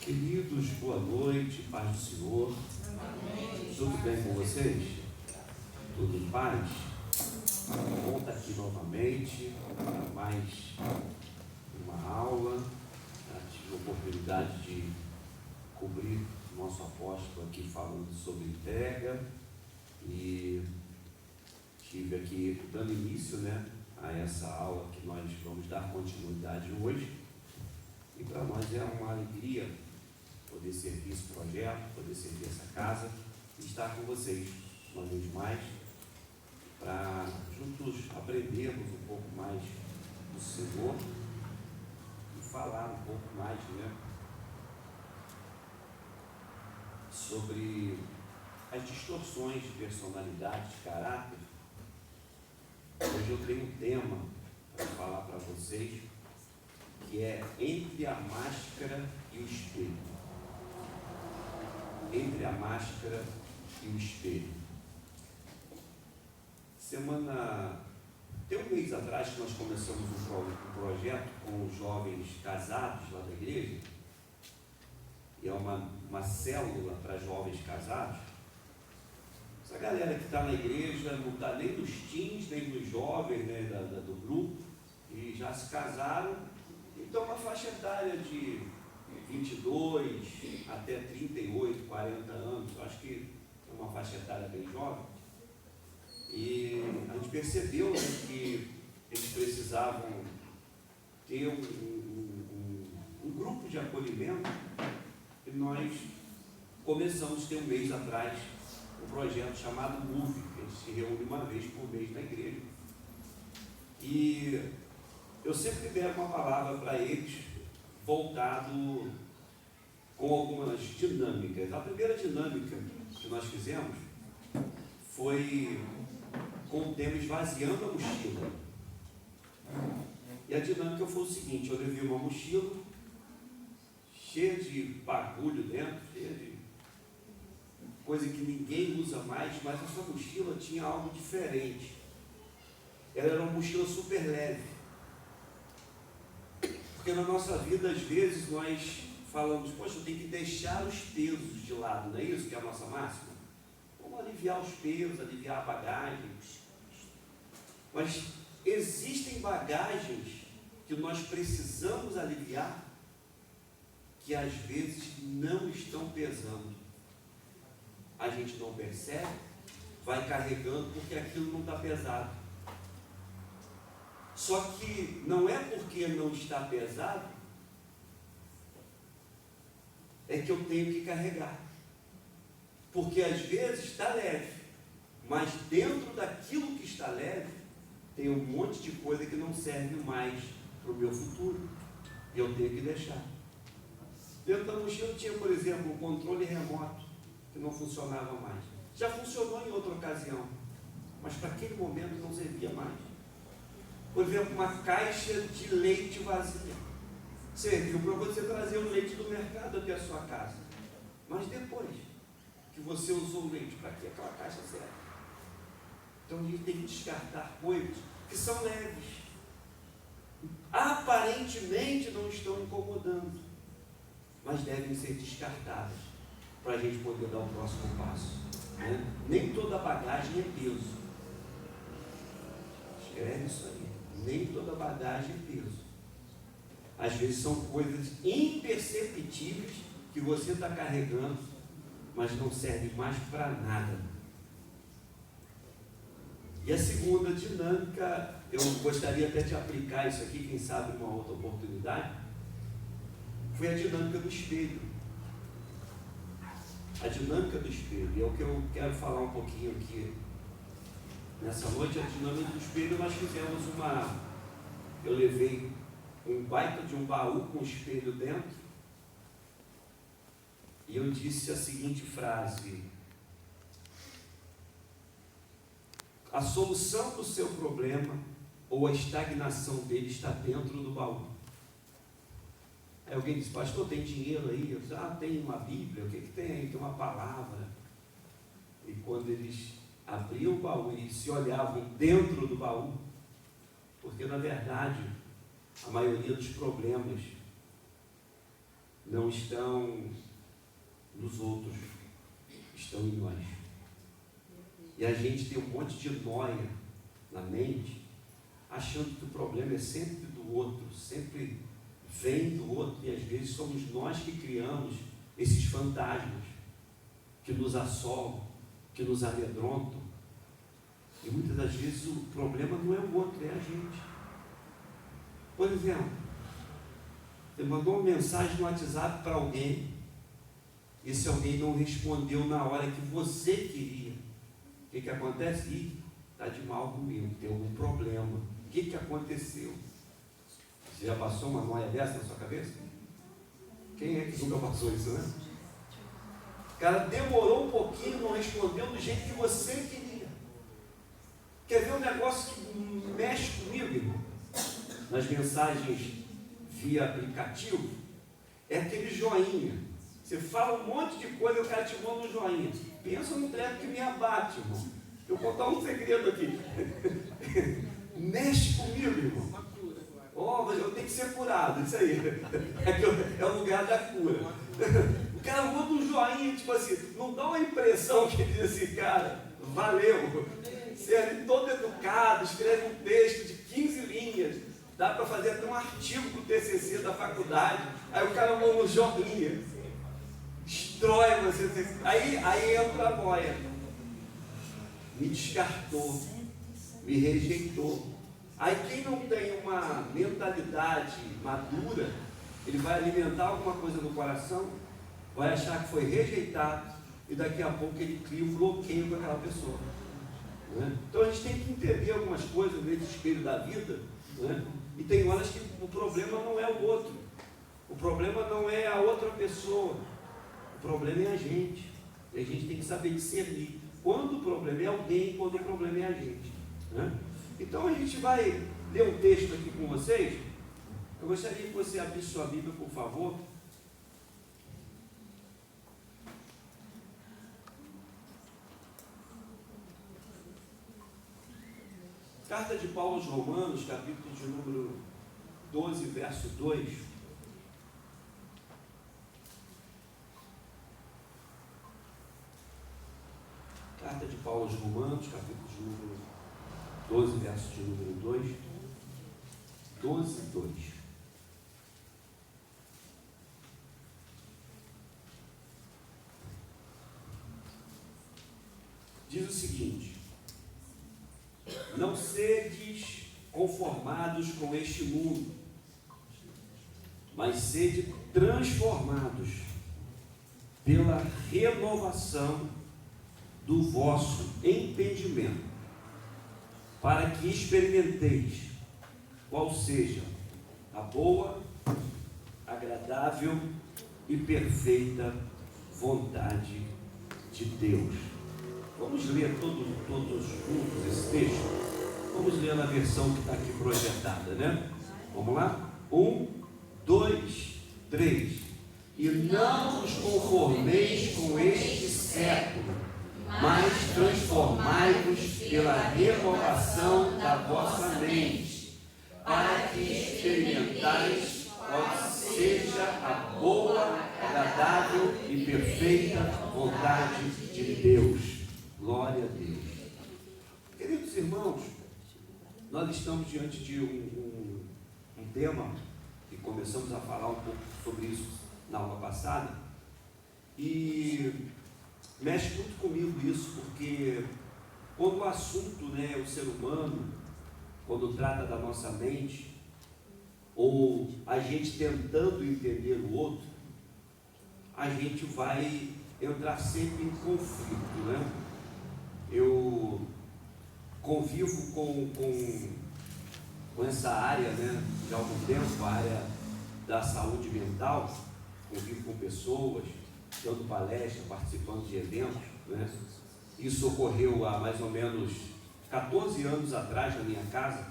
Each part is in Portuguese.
Queridos, boa noite, paz do Senhor. Amém. Tudo bem com vocês? Tudo em paz? Bom estar aqui novamente para mais uma aula. Tive a oportunidade de cobrir o nosso apóstolo aqui falando sobre entrega e estive aqui dando início, a essa aula que nós vamos dar continuidade hoje. E para nós é uma alegria poder servir esse projeto, poder servir essa casa e estar com vocês uma vez mais, para juntos aprendermos um pouco mais do Senhor e falar um pouco mais, sobre as distorções de personalidade, de caráter. Hoje eu tenho um tema para falar para vocês, que é entre a máscara e o espelho. Entre a máscara e o espelho. Tem um mês atrás que nós começamos um projeto com os jovens casados lá da igreja, e é uma célula para jovens casados. Essa galera que está na igreja não está nem nos teens, nem nos jovens, do grupo, e já se casaram. Então, uma faixa etária de 22 até 38, 40 anos, eu acho que é uma faixa etária bem jovem. E a gente percebeu que eles precisavam ter um grupo de acolhimento, e nós começamos a ter um mês atrás um projeto chamado MOVE, que a gente se reúne uma vez por mês na igreja. E eu sempre libero uma palavra para eles, voltado com algumas dinâmicas. A primeira dinâmica que nós fizemos foi com o tema esvaziando a mochila. E a dinâmica foi o seguinte: eu levei uma mochila cheia de bagulho dentro, cheia de coisa que ninguém usa mais, mas essa mochila tinha algo diferente. Ela era uma mochila super leve. Porque na nossa vida, às vezes, nós falamos, poxa, eu tenho que deixar os pesos de lado, não é isso que é a nossa máxima? Vamos aliviar os pesos, aliviar a bagagem. Mas existem bagagens que nós precisamos aliviar, que às vezes não estão pesando. A gente não percebe, vai carregando porque aquilo não está pesado. Só que não é porque não está pesado é que eu tenho que carregar. Porque às vezes está leve, mas dentro daquilo que está leve tem um monte de coisa que não serve mais para o meu futuro. E eu tenho que deixar. Dentro da mochila tinha, por exemplo, um controle remoto que não funcionava mais. Já funcionou em outra ocasião, mas para aquele momento não servia mais. Por exemplo, uma caixa de leite vazia. Serviu para você trazer o leite do mercado até a sua casa. Mas depois que você usou o leite, para que aquela caixa serve? Então a gente tem que descartar coisas que são leves. Aparentemente não estão incomodando, mas devem ser descartadas para a gente poder dar o próximo passo. Nem toda bagagem é peso. Escreve isso aí. Nem toda bagagem é peso. Às vezes são coisas imperceptíveis que você está carregando, mas não serve mais para nada. E a segunda dinâmica, eu gostaria até de aplicar isso aqui, quem sabe uma outra oportunidade, foi a dinâmica do espelho. A dinâmica do espelho, e é o que eu quero falar um pouquinho aqui. Nessa noite, a dinâmica do espelho, nós fizemos eu levei um baita de um baú com espelho dentro, e eu disse a seguinte frase: a solução do seu problema ou a estagnação dele está dentro do baú. Aí alguém disse, pastor, tem dinheiro aí? Eu disse, tem uma Bíblia, o que tem aí? Tem uma palavra. E quando eles abriam o baú e se olhavam dentro do baú, porque na verdade a maioria dos problemas não estão nos outros, estão em nós. E a gente tem um monte de nóia na mente, achando que o problema é sempre do outro, sempre vem do outro, e às vezes somos nós que criamos esses fantasmas que nos assolam, que nos amedrontam. E muitas das vezes o problema não é o outro, é a gente. Por exemplo, você mandou uma mensagem no WhatsApp para alguém, e esse alguém não respondeu na hora que você queria. O que acontece? Ih, está de mal comigo, tem algum problema. O que aconteceu? Você já passou uma noia dessa na sua cabeça? Quem é que nunca passou isso, né? O cara demorou um pouquinho, não respondeu do jeito que você queria. Quer ver um negócio que mexe comigo, irmão? Nas mensagens via aplicativo, é aquele joinha. Você fala um monte de coisa e o cara te manda um joinha. Pensa no treco que me abate, irmão. Eu vou contar um segredo aqui. Mexe comigo, irmão. Oh, eu tenho que ser curado, isso aí. É o lugar da cura. O cara manda um joinha, tipo assim, não dá uma impressão que diz assim, cara, valeu. Você é todo educado, escreve um texto de 15 linhas, dá para fazer até um artigo para o TCC da faculdade. Aí o cara manda um joinha, destrói você. Aí entra a noia. Me descartou, me rejeitou. Aí quem não tem uma mentalidade madura, ele vai alimentar alguma coisa no coração, vai achar que foi rejeitado, e daqui a pouco ele cria um bloqueio com aquela pessoa. Né? Então a gente tem que entender algumas coisas nesse espelho da vida, né? E tem horas que o problema não é o outro, o problema não é a outra pessoa, o problema é a gente. E a gente tem que saber discernir quando o problema é alguém, quando o problema é a gente. Né? Então a gente vai ler um texto aqui com vocês. Eu gostaria que você abrisse sua Bíblia, por favor. Carta de Paulo aos Romanos, capítulo de número 12, verso 2. Carta de Paulo aos Romanos, capítulo de número 12, verso de número 2. 12, 2. Diz o seguinte: não sedes conformados com este mundo, mas sede transformados pela renovação do vosso entendimento, para que experimenteis qual seja a boa, agradável e perfeita vontade de Deus. Vamos ler todos juntos esse texto? Vamos ler na versão que está aqui projetada, né? Vamos lá? 1, 2, 3. E não vos conformeis com este século, mas transformai-vos pela renovação da vossa mente, para que experimentais qual seja a boa, agradável e perfeita vontade de Deus. Glória a Deus. Queridos irmãos, nós estamos diante de um tema, e começamos a falar um pouco sobre isso na aula passada, e mexe muito comigo isso, porque quando o assunto, né, o ser humano, quando trata da nossa mente, ou a gente tentando entender o outro, a gente vai entrar sempre em conflito, né? Eu convivo com essa área, né, de algum tempo, a área da saúde mental, convivo com pessoas, dando palestra, participando de eventos, né? Isso ocorreu há mais ou menos 14 anos atrás na minha casa.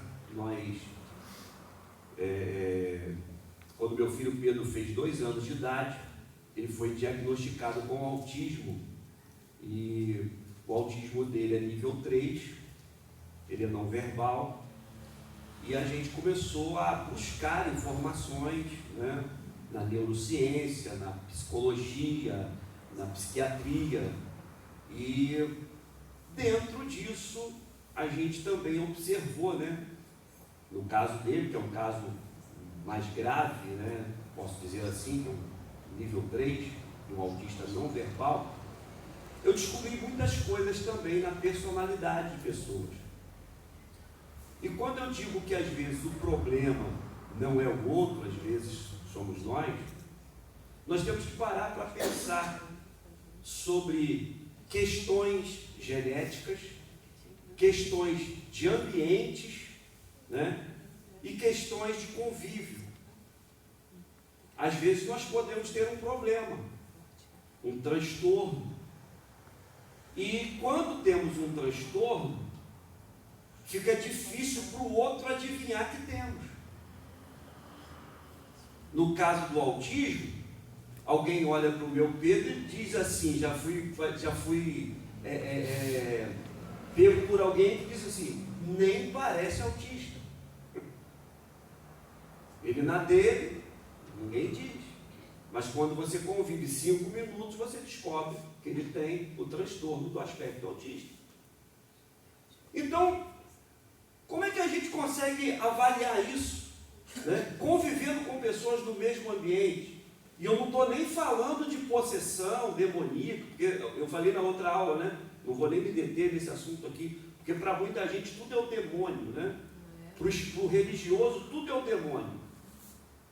Quando meu filho Pedro fez 2 anos de idade, ele foi diagnosticado com autismo, e o autismo dele é nível 3, ele é não verbal, e a gente começou a buscar informações, né? na neurociência, na psicologia, na psiquiatria, e dentro disso a gente também observou, né, no caso dele, que é um caso mais grave, né, posso dizer assim, nível 3, de um autista não verbal, eu descobri muitas coisas também na personalidade de pessoas. E quando eu digo que às vezes o problema não é o outro, às vezes somos nós temos que parar para pensar sobre questões genéticas, questões de ambientes, né, e questões de convívio. Às vezes nós podemos ter um problema, um transtorno. E quando temos um transtorno, fica difícil para o outro adivinhar que temos. No caso do autismo, alguém olha para o meu Pedro e diz assim, já fui pego por alguém que diz assim, nem parece autista. Ele na dele, ninguém diz. Mas quando você convive 5 minutos, você descobre que ele tem o transtorno do aspecto autista. Então, como é que a gente consegue avaliar isso, né? Convivendo com pessoas do mesmo ambiente? E eu não estou nem falando de possessão demoníaca, porque eu falei na outra aula, né? Não vou nem me deter nesse assunto aqui, porque para muita gente tudo é o demônio, né? Para o religioso tudo é o demônio.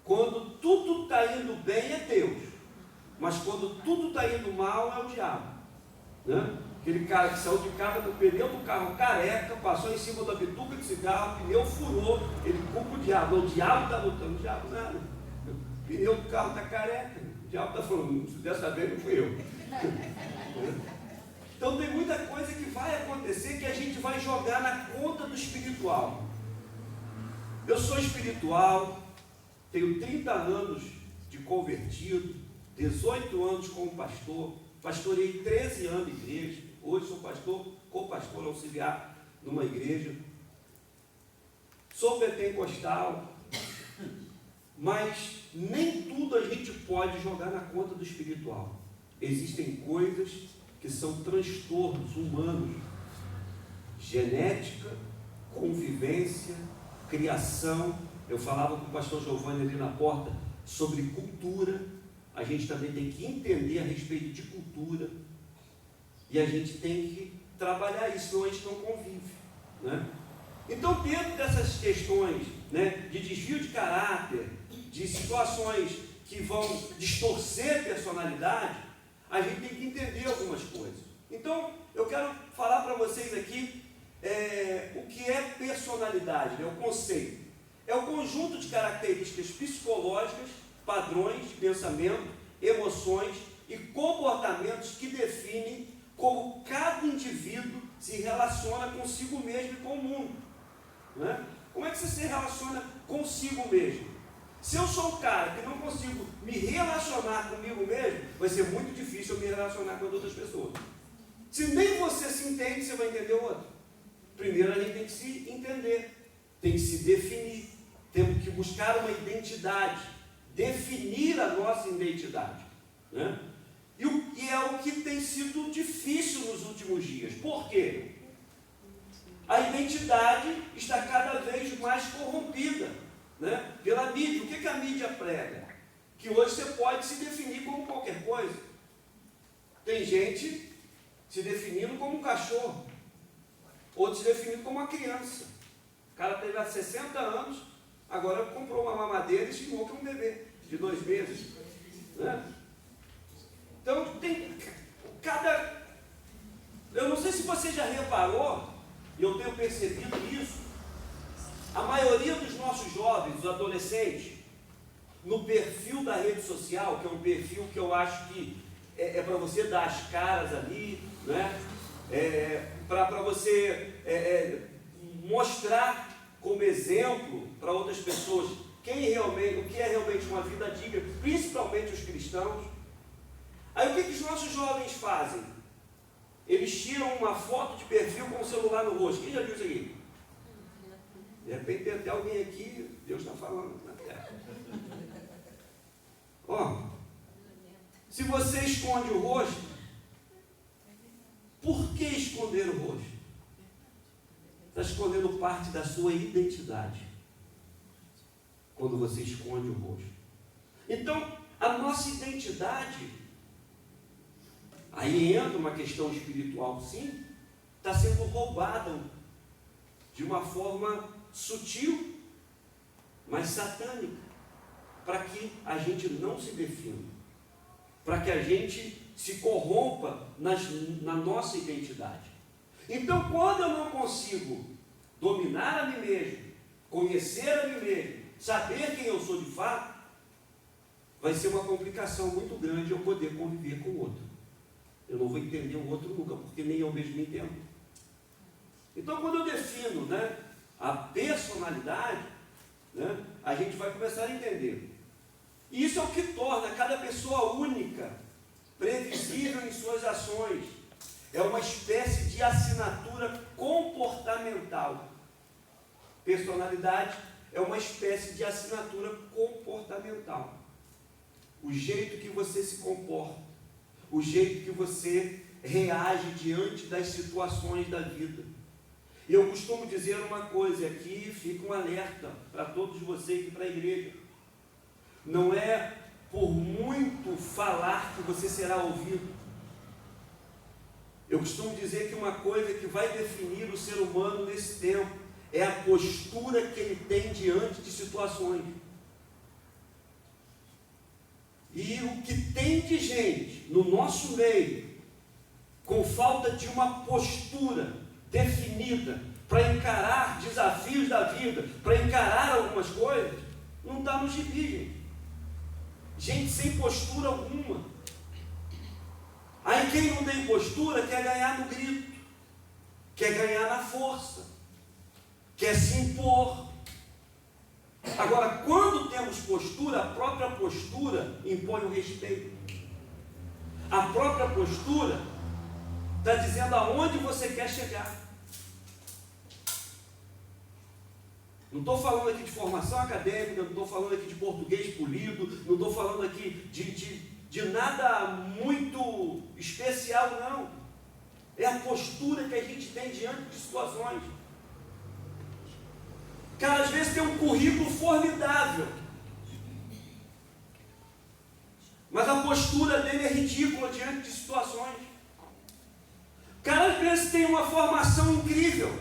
Quando tudo está indo bem é Deus, mas quando tudo está indo mal é o diabo, né? Aquele cara que saiu de casa com o pneu do carro careca, passou em cima da bituca de cigarro, o pneu furou, ele culpa o diabo. O diabo está lutando, o diabo nada. O pneu do carro está careca, o diabo está falando, dessa vez não fui eu. Então tem muita coisa que vai acontecer que a gente vai jogar na conta do espiritual. Eu sou espiritual, tenho 30 anos de convertido, 18 anos como pastor, pastorei 13 anos de igreja, hoje sou pastor, co-pastor auxiliar numa igreja, sou pentecostal, mas nem tudo a gente pode jogar na conta do espiritual. Existem coisas que são transtornos humanos, genética, convivência, criação. Eu falava com o pastor Giovanni ali na porta sobre cultura. A gente também tem que entender a respeito de cultura e a gente tem que trabalhar isso, senão a gente não convive, né? Então, dentro dessas questões, né, de desvio de caráter, de situações que vão distorcer a personalidade, a gente tem que entender algumas coisas. Então, eu quero falar para vocês aqui o que é personalidade, né, o conceito. É o conjunto de características psicológicas, padrões de pensamento, emoções e comportamentos que definem como cada indivíduo se relaciona consigo mesmo e com o mundo, né? Como é que você se relaciona consigo mesmo? Se eu sou um cara que não consigo me relacionar comigo mesmo, vai ser muito difícil eu me relacionar com outras pessoas. Se nem você se entende, você vai entender o outro. Primeiro a gente tem que se entender, tem que se definir, temos que buscar uma identidade, definir a nossa identidade, né? E é o que tem sido difícil nos últimos dias. Por quê? A identidade está cada vez mais corrompida, né, pela mídia. O que a mídia prega? Que hoje você pode se definir como qualquer coisa. Tem gente se definindo como um cachorro, outro se definindo como uma criança. O cara teve há 60 anos, agora comprou uma mamadeira e estimou que é um bebê de 2 meses, né? Então tem eu não sei se você já reparou, e eu tenho percebido isso, a maioria dos nossos jovens, os adolescentes, no perfil da rede social, que é um perfil que eu acho que é para você dar as caras ali, né? Para você mostrar como exemplo para outras pessoas o que é realmente uma vida digna, principalmente os cristãos. Aí o que os nossos jovens fazem? Eles tiram uma foto de perfil com o celular no rosto. Quem já viu isso aqui? De repente tem até alguém aqui, Deus está falando na terra. Se você esconde o rosto, por que esconder o rosto? Está escondendo parte da sua identidade quando você esconde o rosto. Então, a nossa identidade, aí entra uma questão espiritual, sim, está sendo roubada de uma forma sutil, mas satânica, para que a gente não se defina, para que a gente se corrompa na nossa identidade. Então, quando eu não consigo dominar a mim mesmo, conhecer a mim mesmo, saber quem eu sou de fato, vai ser uma complicação muito grande eu poder conviver com o outro. Eu não vou entender o outro nunca, porque nem eu mesmo me entendo. Então, quando eu defino, a personalidade, a gente vai começar a entender. E isso é o que torna cada pessoa única, previsível em suas ações. É uma espécie de assinatura comportamental. Personalidade é uma espécie de assinatura comportamental. O jeito que você se comporta, o jeito que você reage diante das situações da vida. E eu costumo dizer uma coisa aqui, fica um alerta para todos vocês e para a igreja. Não é por muito falar que você será ouvido. Eu costumo dizer que uma coisa que vai definir o ser humano nesse tempo é a postura que ele tem diante de situações. E o que tem de gente no nosso meio, com falta de uma postura definida para encarar desafios da vida, para encarar algumas coisas, não está no gibi, gente. Gente sem postura alguma. Aí quem não tem postura quer ganhar no grito, quer ganhar na força, quer se impor. Agora, quando temos postura, a própria postura impõe o respeito. A própria postura está dizendo aonde você quer chegar. Não estou falando aqui de formação acadêmica, não estou falando aqui de português polido, não estou falando aqui de nada muito especial, não. É a postura que a gente tem diante de situações. Cara, às vezes tem um currículo formidável, mas a postura dele é ridícula diante de situações. Cara, às vezes tem uma formação incrível,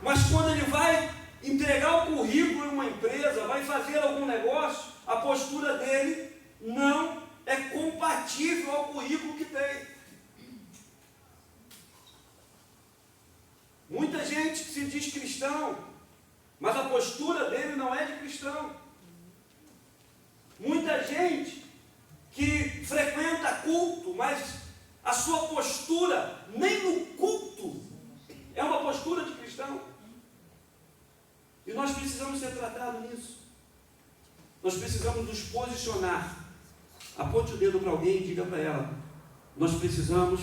mas quando ele vai entregar o currículo em uma empresa, vai fazer algum negócio, a postura dele não é compatível ao currículo que tem. Muita gente que se diz cristão, mas a postura dele não é de cristão. Muita gente que frequenta culto, mas a sua postura nem no culto é uma postura de cristão. E nós precisamos ser tratados nisso. Nós precisamos nos posicionar. Aponte o dedo para alguém e diga para ela: nós precisamos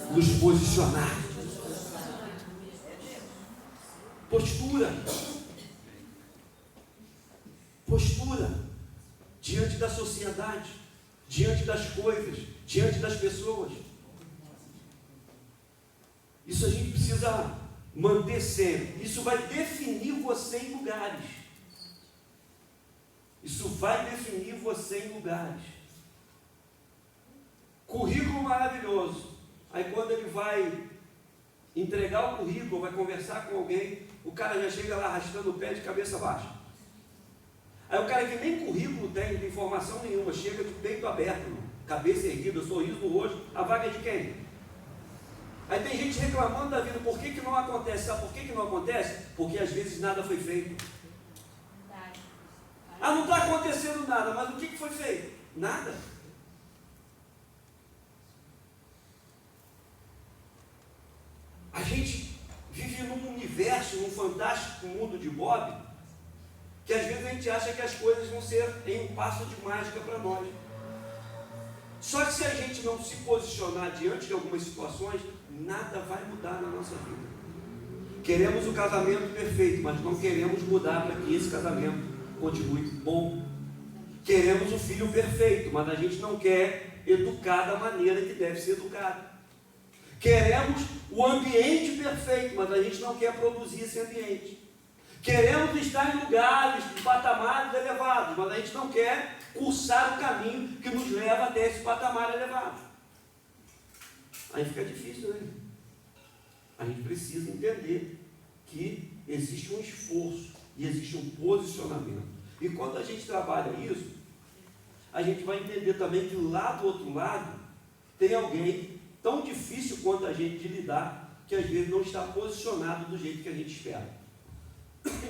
nos posicionar. Postura. Postura diante da sociedade, diante das coisas, diante das pessoas. Isso a gente precisa manter sempre. Isso vai definir você em lugares. Isso vai definir você em lugares. Currículo maravilhoso. Aí quando ele vai entregar o currículo, vai conversar com alguém, o cara já chega lá arrastando o pé de cabeça baixa. Aí o cara que nem currículo tem, não tem informação nenhuma, chega de peito aberto, cabeça erguida, sorriso no rosto, a vaga é de quem? Aí tem gente reclamando da vida, por que não acontece? Sabe por que não acontece? Porque às vezes nada foi feito. Ah, não está acontecendo nada, mas o que foi feito? Nada. A gente vive num universo, num fantástico mundo de Bob, que às vezes a gente acha que as coisas vão ser em um passo de mágica para nós. Só que se a gente não se posicionar diante de algumas situações, nada vai mudar na nossa vida. Queremos o casamento perfeito, mas não queremos mudar para que esse casamento continue bom. queremos o filho perfeito, mas a gente não quer educar da maneira que deve ser educado. Queremos o ambiente perfeito, mas a gente não quer produzir esse ambiente. Queremos estar em lugares, em patamares elevados, mas a gente não quer cursar o caminho que nos leva até esse patamar elevado. Aí fica difícil, né? A gente precisa entender que existe um esforço e existe um posicionamento. E quando a gente trabalha isso, a gente vai entender também que lá do outro lado tem alguém tão difícil quanto a gente de lidar, que às vezes não está posicionado do jeito que a gente espera.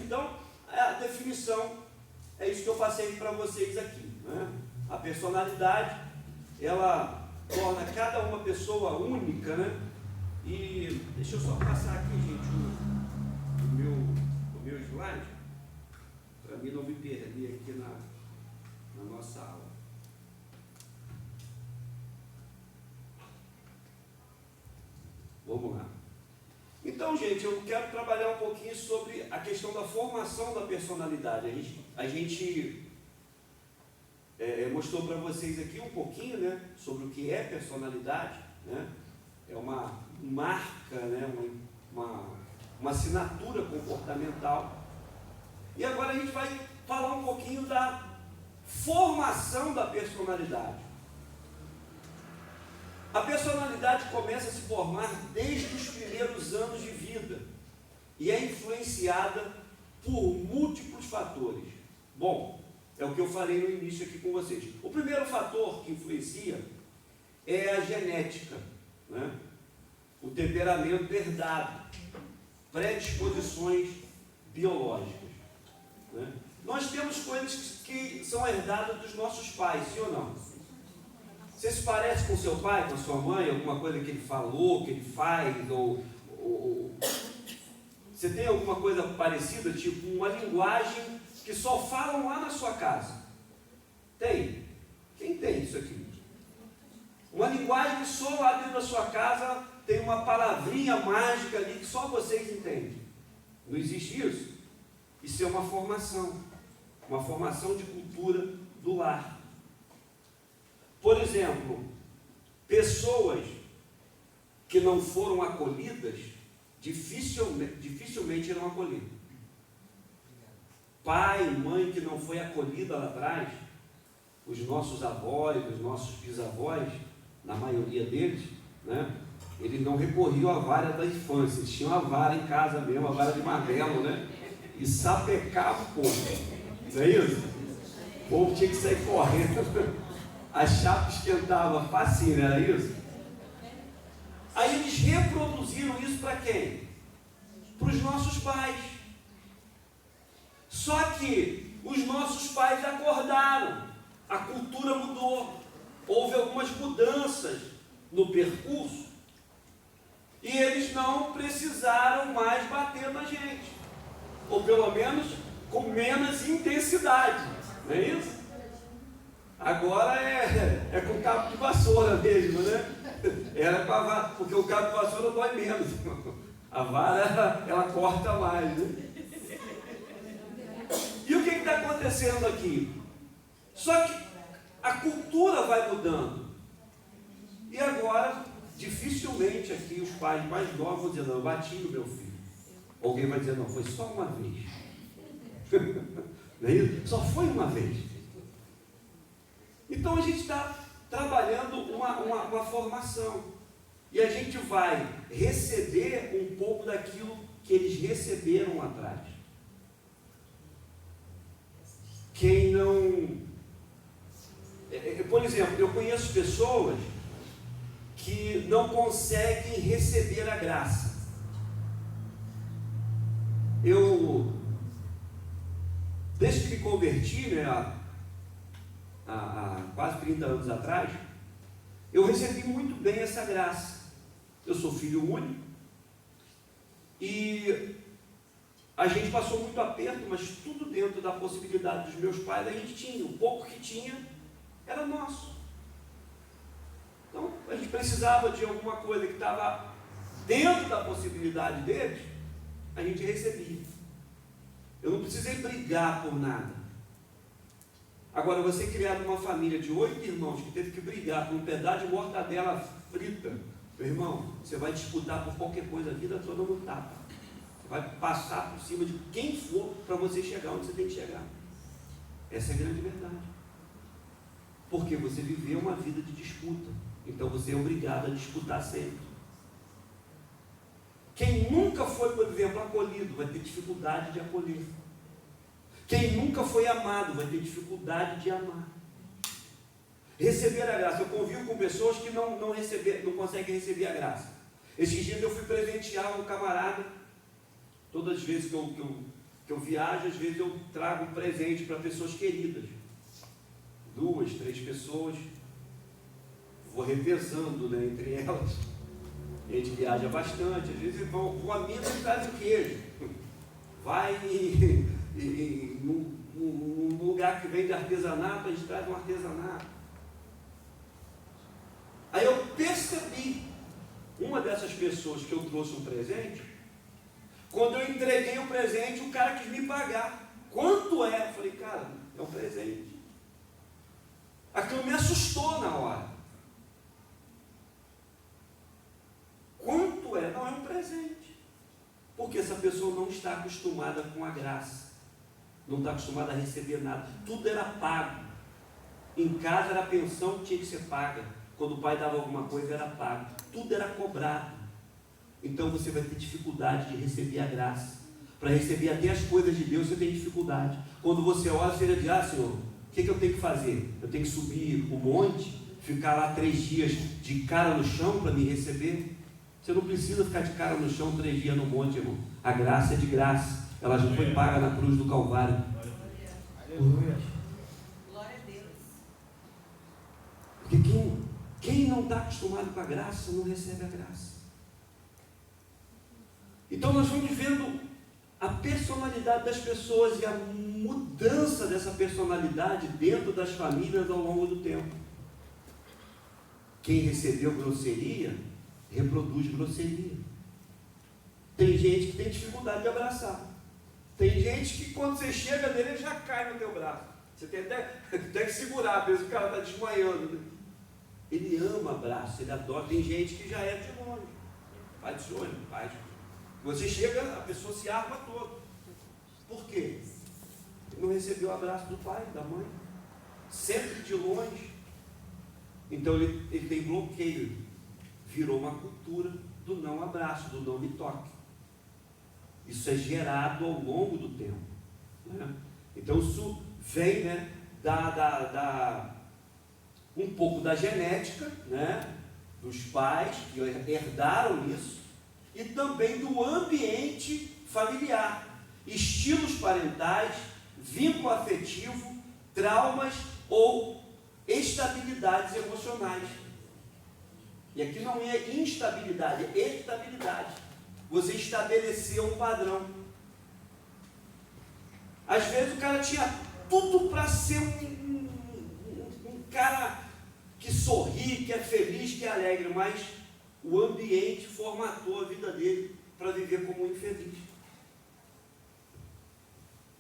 Então, a definição é isso que eu passei para vocês aqui, né? A personalidade, ela torna cada uma pessoa única, né? E deixa eu só passar aqui, gente, o meu slide, para mim não me perder aqui na nossa aula. Vamos lá. Então, gente, eu quero trabalhar um pouquinho sobre a questão da formação da personalidade. A gente mostrou para vocês aqui um pouquinho, né, sobre o que é personalidade, né? É uma marca, né, uma assinatura comportamental. E agora a gente vai falar um pouquinho da formação da personalidade. A personalidade começa a se formar desde os primeiros anos de vida e é influenciada por múltiplos fatores. Bom, é o que eu falei no início aqui com vocês. O primeiro fator que influencia é a genética, né? O temperamento herdado, predisposições biológicas, né? Nós temos coisas que são herdadas dos nossos pais, sim ou não? Você se parece com seu pai, com a sua mãe, alguma coisa que ele falou, que ele faz, ou você tem alguma coisa parecida, tipo uma linguagem que só falam lá na sua casa? Tem? Quem tem isso aqui? Uma linguagem que só lá dentro da sua casa tem uma palavrinha mágica ali que só vocês entendem. Não existe isso? Isso é uma formação de cultura do lar. Por exemplo, pessoas que não foram acolhidas, dificilmente eram acolhidas. Pai e mãe que não foi acolhida lá atrás, os nossos avós, os nossos bisavós, na maioria deles, né, eles não recorriam à vara da infância, eles tinham a vara em casa mesmo, a vara de martelo, né, e sapecava o povo. Não é isso? O povo tinha que sair correndo. A chapa esquentava facinho, não era isso? Aí eles reproduziram isso para quem? Para os nossos pais. Só que os nossos pais acordaram, a cultura mudou, houve algumas mudanças no percurso e eles não precisaram mais bater na gente, ou pelo menos com menos intensidade, não é isso? Agora é com cabo de vassoura mesmo, né? Era com a vara, porque o cabo de vassoura dói menos. A vara, ela corta mais, né? E o que está acontecendo aqui? Só que a cultura vai mudando. E agora, dificilmente aqui os pais mais novos vão dizer, não, eu bati no meu filho. Alguém vai dizer, não, foi só uma vez. Não é isso? Só foi uma vez. Então a gente está trabalhando uma formação. E a gente vai receber um pouco daquilo que eles receberam lá atrás. Quem não... Por exemplo, eu conheço pessoas que não conseguem receber a graça. Desde que me converti, né, há quase 30 anos atrás, eu recebi muito bem essa graça. Eu sou filho único e a gente passou muito aperto, mas tudo dentro da possibilidade dos meus pais a gente tinha. O pouco que tinha era nosso. Então a gente precisava de alguma coisa que estava dentro da possibilidade deles, a gente recebia. Eu não precisei brigar por nada. Agora, você criar uma família de 8 irmãos que teve que brigar por um pedaço de mortadela frita, meu irmão, você vai disputar por qualquer coisa a vida toda no tapa. Você vai passar por cima de quem for para você chegar onde você tem que chegar. Essa é a grande verdade. Porque você viveu uma vida de disputa. Então você é obrigado a disputar sempre. Quem nunca foi, por exemplo, acolhido, vai ter dificuldade de acolher. Quem nunca foi amado, vai ter dificuldade de amar. Receber a graça. Eu convivo com pessoas que não conseguem receber a graça. Esses dias eu fui presentear um camarada. Todas as vezes que eu viajo, às vezes eu trago um presente para pessoas queridas. 2, 3 pessoas. Vou revezando, né, entre elas. A gente viaja bastante. Às vezes o amigo traz o queijo. Vai num lugar que vende artesanato, a gente traz um artesanato. Aí eu percebi, uma dessas pessoas que eu trouxe um presente, quando eu entreguei o presente, o cara quis me pagar. Quanto é? Eu falei, cara, é um presente. Aquilo me assustou na hora. Quanto é? Não, é um presente. Porque essa pessoa não está acostumada com a graça. Não está acostumada a receber nada. Tudo era pago. Em casa era a pensão que tinha que ser paga. Quando o pai dava alguma coisa era pago. Tudo era cobrado. Então você vai ter dificuldade de receber a graça. Para receber até as coisas de Deus você tem dificuldade. Quando você ora, você diz, Senhor, o que eu tenho que fazer? Eu tenho que subir o monte, ficar lá 3 dias de cara no chão para me receber? Você não precisa ficar de cara no chão 3 dias no monte, irmão. A graça é de graça. Ela já foi paga na cruz do Calvário. Aleluia. Glória a Deus. Porque quem não está acostumado com a graça, não recebe a graça. Então nós vamos vendo a personalidade das pessoas e a mudança dessa personalidade dentro das famílias ao longo do tempo. Quem recebeu grosseria, reproduz grosseria. Tem gente que tem dificuldade de abraçar. Tem gente que quando você chega nele, ele já cai no teu braço. Você tem até que segurar, às vezes o cara está desmaiando. Né? Ele ama abraço, ele adora. Tem gente que já é de longe. Vai de olho, vai. Você chega, a pessoa se arma toda. Por quê? Ele não recebeu o abraço do pai, da mãe. Sempre de longe. Então ele tem bloqueio. Virou uma cultura do não abraço, do não me toque. Isso é gerado ao longo do tempo. Né? Então isso vem, né, um pouco da genética, né, dos pais que herdaram isso, e também do ambiente familiar, estilos parentais, vínculo afetivo, traumas ou estabilidades emocionais. E aqui não é instabilidade, é estabilidade. Você estabeleceu um padrão. Às vezes o cara tinha tudo para ser um cara que sorri, que é feliz, que é alegre, mas o ambiente formatou a vida dele para viver como um infeliz.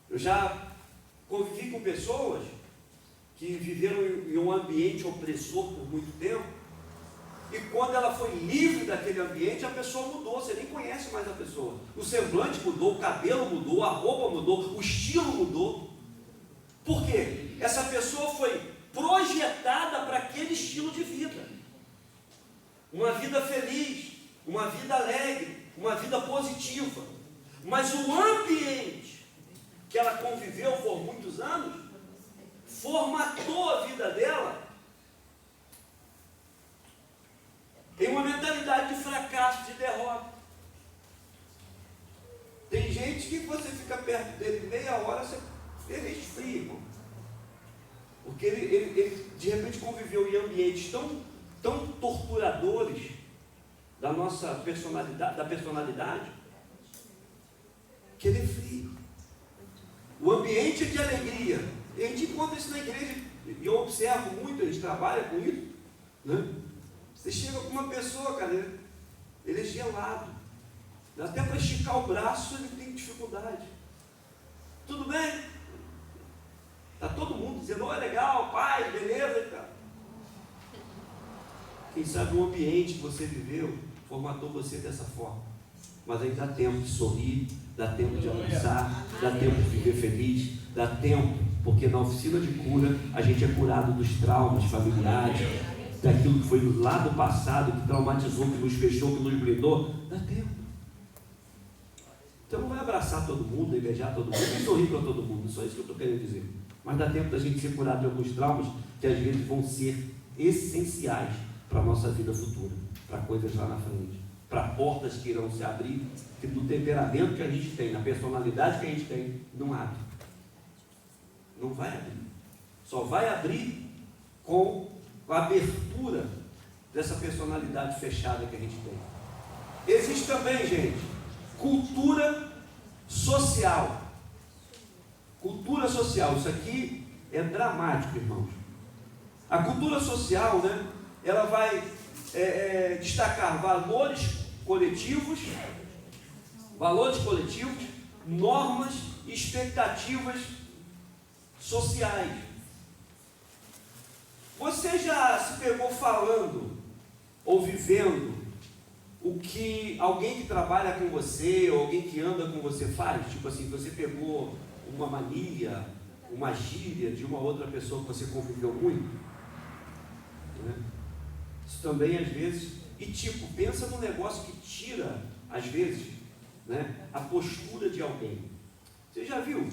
Eu já convivi com pessoas que viveram em um ambiente opressor por muito tempo. E quando ela foi livre daquele ambiente, a pessoa mudou, você nem conhece mais a pessoa. O semblante mudou, o cabelo mudou, a roupa mudou, o estilo mudou. Por quê? Essa pessoa foi projetada para aquele estilo de vida. Uma vida feliz, uma vida alegre, uma vida positiva. Mas o ambiente que ela conviveu por muitos anos, formatou a vida dela em uma mentalidade de fracasso, de derrota. Tem gente que você fica perto dele meia hora, ele esfria, irmão. Porque ele de repente conviveu em ambientes tão torturadores da nossa personalidade, que ele é frio. O ambiente é de alegria. A gente encontra isso na igreja, e eu observo muito, a gente trabalha com isso, né? Você chega com uma pessoa, cara, ele é gelado. Até para esticar o braço ele tem dificuldade. Tudo bem? Está todo mundo dizendo, oh, é legal, pai, beleza. Quem sabe o ambiente que você viveu formatou você dessa forma. Mas aí dá tempo de sorrir, dá tempo de avançar, dá tempo de viver feliz, dá tempo, porque na oficina de cura a gente é curado dos traumas familiares, daquilo que foi lá do passado, que traumatizou, que nos fechou, que nos blindou. Dá tempo. Então não vai abraçar todo mundo, beijar todo mundo, nem sorrir para todo mundo, só isso que eu estou querendo dizer. Mas dá tempo da gente ser curado de alguns traumas que às vezes vão ser essenciais para a nossa vida futura, para coisas lá na frente, para portas que irão se abrir, que do temperamento que a gente tem, na personalidade que a gente tem, não abre. Não vai abrir. Só vai abrir com a abertura dessa personalidade fechada que a gente tem. Existe também, gente, cultura social. Cultura social, isso aqui é dramático, irmãos. A cultura social, né, ela vai destacar valores coletivos, normas e expectativas sociais. Você já se pegou falando ou vivendo o que alguém que trabalha com você ou alguém que anda com você faz? Tipo assim, você pegou uma mania, uma gíria de uma outra pessoa que você conviveu muito, né? Isso também às vezes, e tipo, pensa num negócio que tira às vezes, né, a postura de alguém. Você já viu?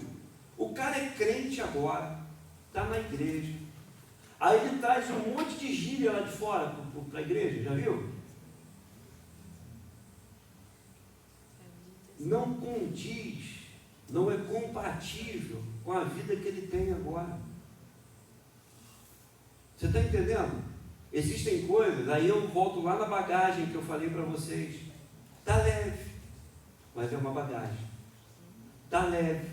O cara é crente agora, está na igreja, aí ele traz um monte de gíria lá de fora para a igreja, já viu? Não condiz, não é compatível com a vida que ele tem agora. Você está entendendo? Existem coisas, aí eu volto lá na bagagem que eu falei para vocês. Está leve, mas é uma bagagem. Está leve,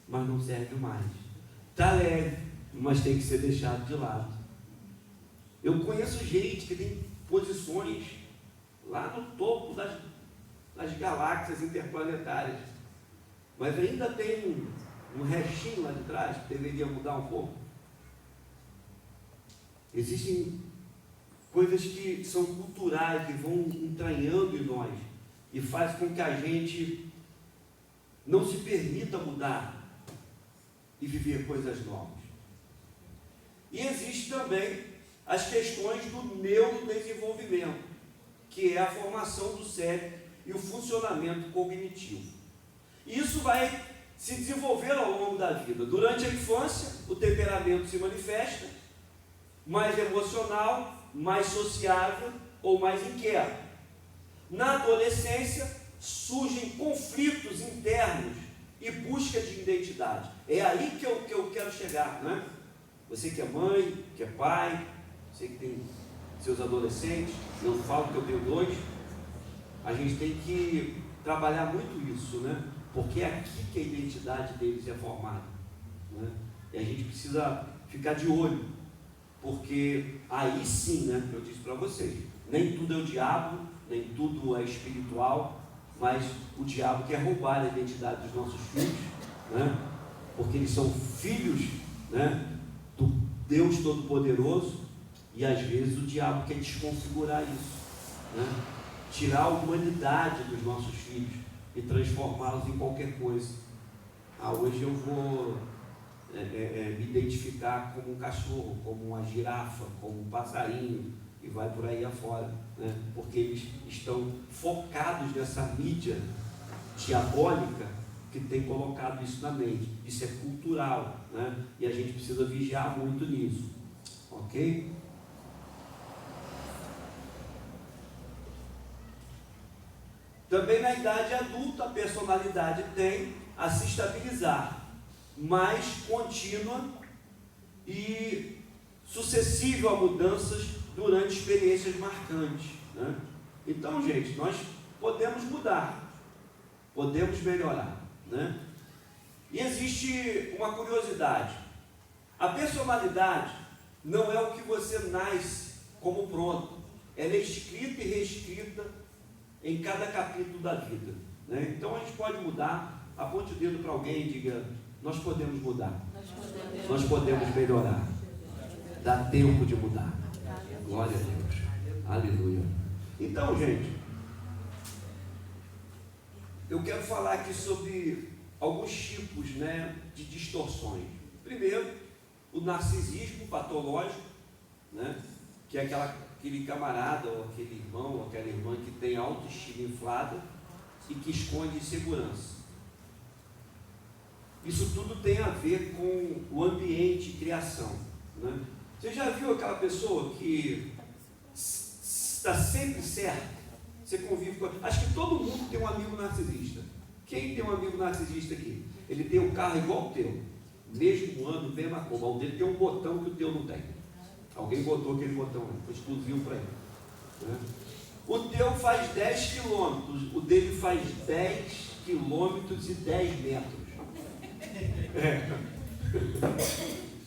mas não serve mais. Está leve, mas tem que ser deixado de lado. Eu conheço gente que tem posições lá no topo das galáxias interplanetárias, mas ainda tem um restinho lá de trás que deveria mudar um pouco. Existem coisas que são culturais, que vão entranhando em nós e faz com que a gente não se permita mudar e viver coisas novas. E existe também as questões do neurodesenvolvimento, que é a formação do cérebro e o funcionamento cognitivo. Isso vai se desenvolver ao longo da vida. Durante a infância, o temperamento se manifesta, mais emocional, mais sociável ou mais inquieto. Na adolescência, surgem conflitos internos e busca de identidade. É aí que eu quero chegar, né? Você que é mãe, que é pai, você que tem seus adolescentes, eu falo que eu tenho 2, a gente tem que trabalhar muito isso, né? Porque é aqui que a identidade deles é formada, né? E a gente precisa ficar de olho, porque aí sim, né? Eu disse para vocês, nem tudo é o diabo, nem tudo é espiritual, mas o diabo quer roubar a identidade dos nossos filhos, né? Porque eles são filhos, né, do Deus Todo-Poderoso, e às vezes o diabo quer desconfigurar isso, né? Tirar a humanidade dos nossos filhos e transformá-los em qualquer coisa. Hoje eu vou me identificar como um cachorro, como uma girafa, como um passarinho, e vai por aí afora, né? Porque eles estão focados nessa mídia diabólica que tem colocado isso na mente. Isso é cultural, né? E a gente precisa vigiar muito nisso, ok? Também na idade adulta a personalidade tem a se estabilizar, mais contínua e sucessível a mudanças durante experiências marcantes, né? Então, gente, nós podemos mudar, podemos melhorar, né? E existe uma curiosidade: a personalidade não é o que você nasce como pronto, ela é escrita e reescrita em cada capítulo da vida, né? Então a gente pode mudar, aponte o dedo para alguém e diga: nós podemos mudar. Nós podemos melhorar. Dá tempo de mudar. Glória a Deus. Aleluia. Então, gente, eu quero falar aqui sobre alguns tipos, de distorções. Primeiro, o narcisismo patológico, que é aquele camarada, ou aquele irmão, ou aquela irmã que tem autoestima inflada e que esconde insegurança. Isso tudo tem a ver com o ambiente de criação. Você já viu aquela pessoa que está sempre certo? Você convive com... Acho que todo mundo tem um amigo narcisista. Quem tem um amigo narcisista aqui? Ele tem um carro igual o teu, mesmo ano, mesma cor, mas o dele tem um botão que o teu não tem. Alguém botou aquele botão, foi exclusivo para ele. O teu faz 10 quilômetros, o dele faz 10 quilômetros e 10 metros.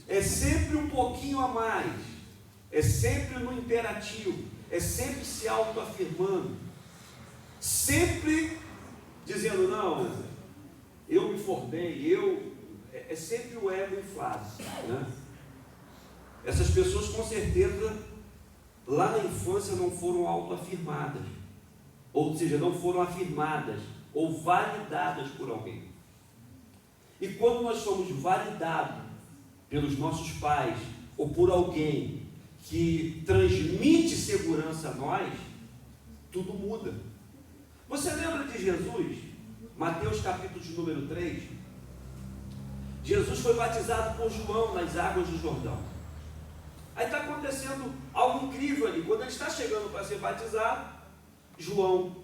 É sempre um pouquinho a mais, é sempre no imperativo, é sempre se autoafirmando, sempre dizendo, não, eu me formei, é sempre o ego inflado. Essas pessoas com certeza lá na infância não foram autoafirmadas, ou seja, não foram afirmadas ou validadas por alguém. E quando nós somos validados pelos nossos pais ou por alguém que transmite segurança a nós, tudo muda. Você lembra de Jesus? Mateus capítulo de número 3. Jesus foi batizado por João nas águas do Jordão. Aí está acontecendo algo incrível ali. Quando ele está chegando para ser batizado, João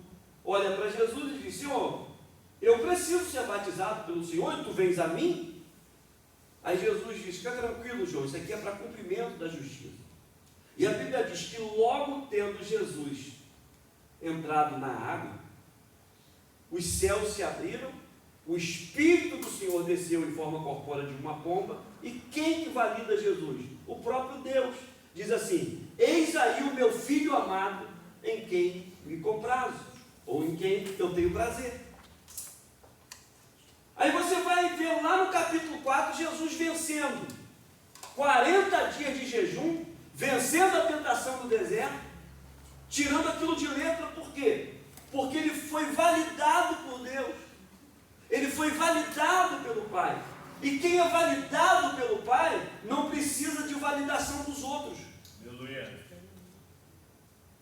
olha para Jesus e diz, Senhor, eu preciso ser batizado pelo Senhor e tu vens a mim? Aí Jesus diz, fica tranquilo, João, isso aqui é para cumprimento da justiça. E a Bíblia diz que logo tendo Jesus entrado na água, os céus se abriram, o Espírito do Senhor desceu em forma corpórea de uma pomba, e quem que valida Jesus? O próprio Deus. Diz assim, eis aí o meu Filho amado, em quem me comprazo, ou em quem eu tenho prazer. Aí você vai ver lá no capítulo 4, Jesus vencendo 40 dias de jejum, vencendo a tentação do deserto, tirando aquilo de letra, por quê? Porque ele foi validado por Deus, ele foi validado pelo Pai, e quem é validado pelo Pai, não precisa de validação dos outros.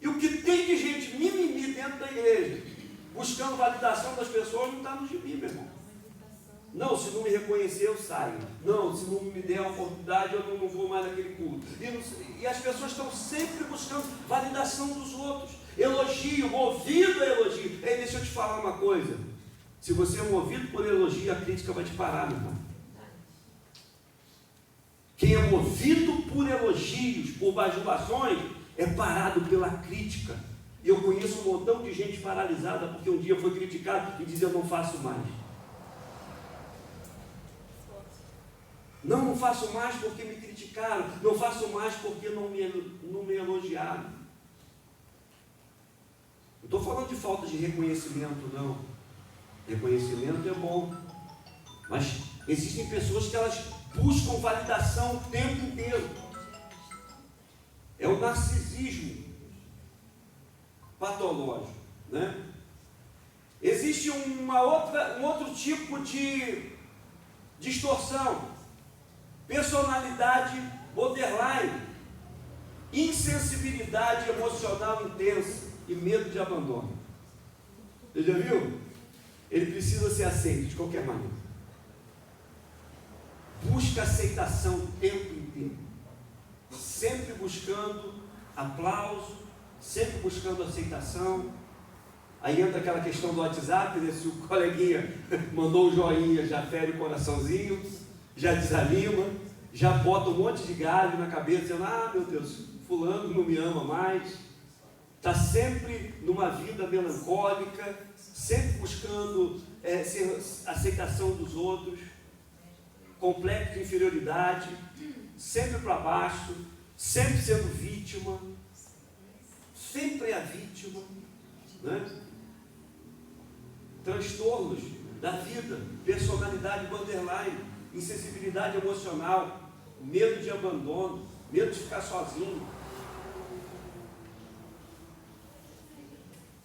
E o que tem de gente mimimi dentro da igreja, buscando validação das pessoas, não está no gibi, meu irmão. Não, se não me reconhecer, eu saio. Não, se não me der a oportunidade, eu não vou mais naquele culto. E as pessoas estão sempre buscando validação dos outros. Elogio, movido a elogio. Ei, deixa eu te falar uma coisa. Se você é movido por elogio, a crítica vai te parar, meu irmão. Quem é movido por elogios, por bajulações, é parado pela crítica. E eu conheço um montão de gente paralisada porque um dia foi criticado e diz, eu não faço mais. Não faço mais porque me criticaram, não faço mais porque não me elogiaram. Não estou falando de falta de reconhecimento, não. Reconhecimento é bom, mas existem pessoas que elas buscam validação o tempo inteiro. É o narcisismo patológico, Existe um outro tipo de distorção. Personalidade borderline, insensibilidade emocional intensa e medo de abandono. Você já viu? Ele precisa ser aceito de qualquer maneira. Busca aceitação o tempo inteiro, sempre buscando aplauso, sempre buscando aceitação. Aí entra aquela questão do WhatsApp, se o coleguinha mandou um joinha, já fere o coraçãozinho, já desanima, já bota um monte de galho na cabeça, dizendo, meu Deus, fulano não me ama mais, está sempre numa vida melancólica, sempre buscando aceitação dos outros, complexo de inferioridade, sempre para baixo, sempre sendo vítima, sempre é a vítima, transtornos da vida, personalidade borderline. insensibilidade emocional, medo de abandono, medo de ficar sozinho.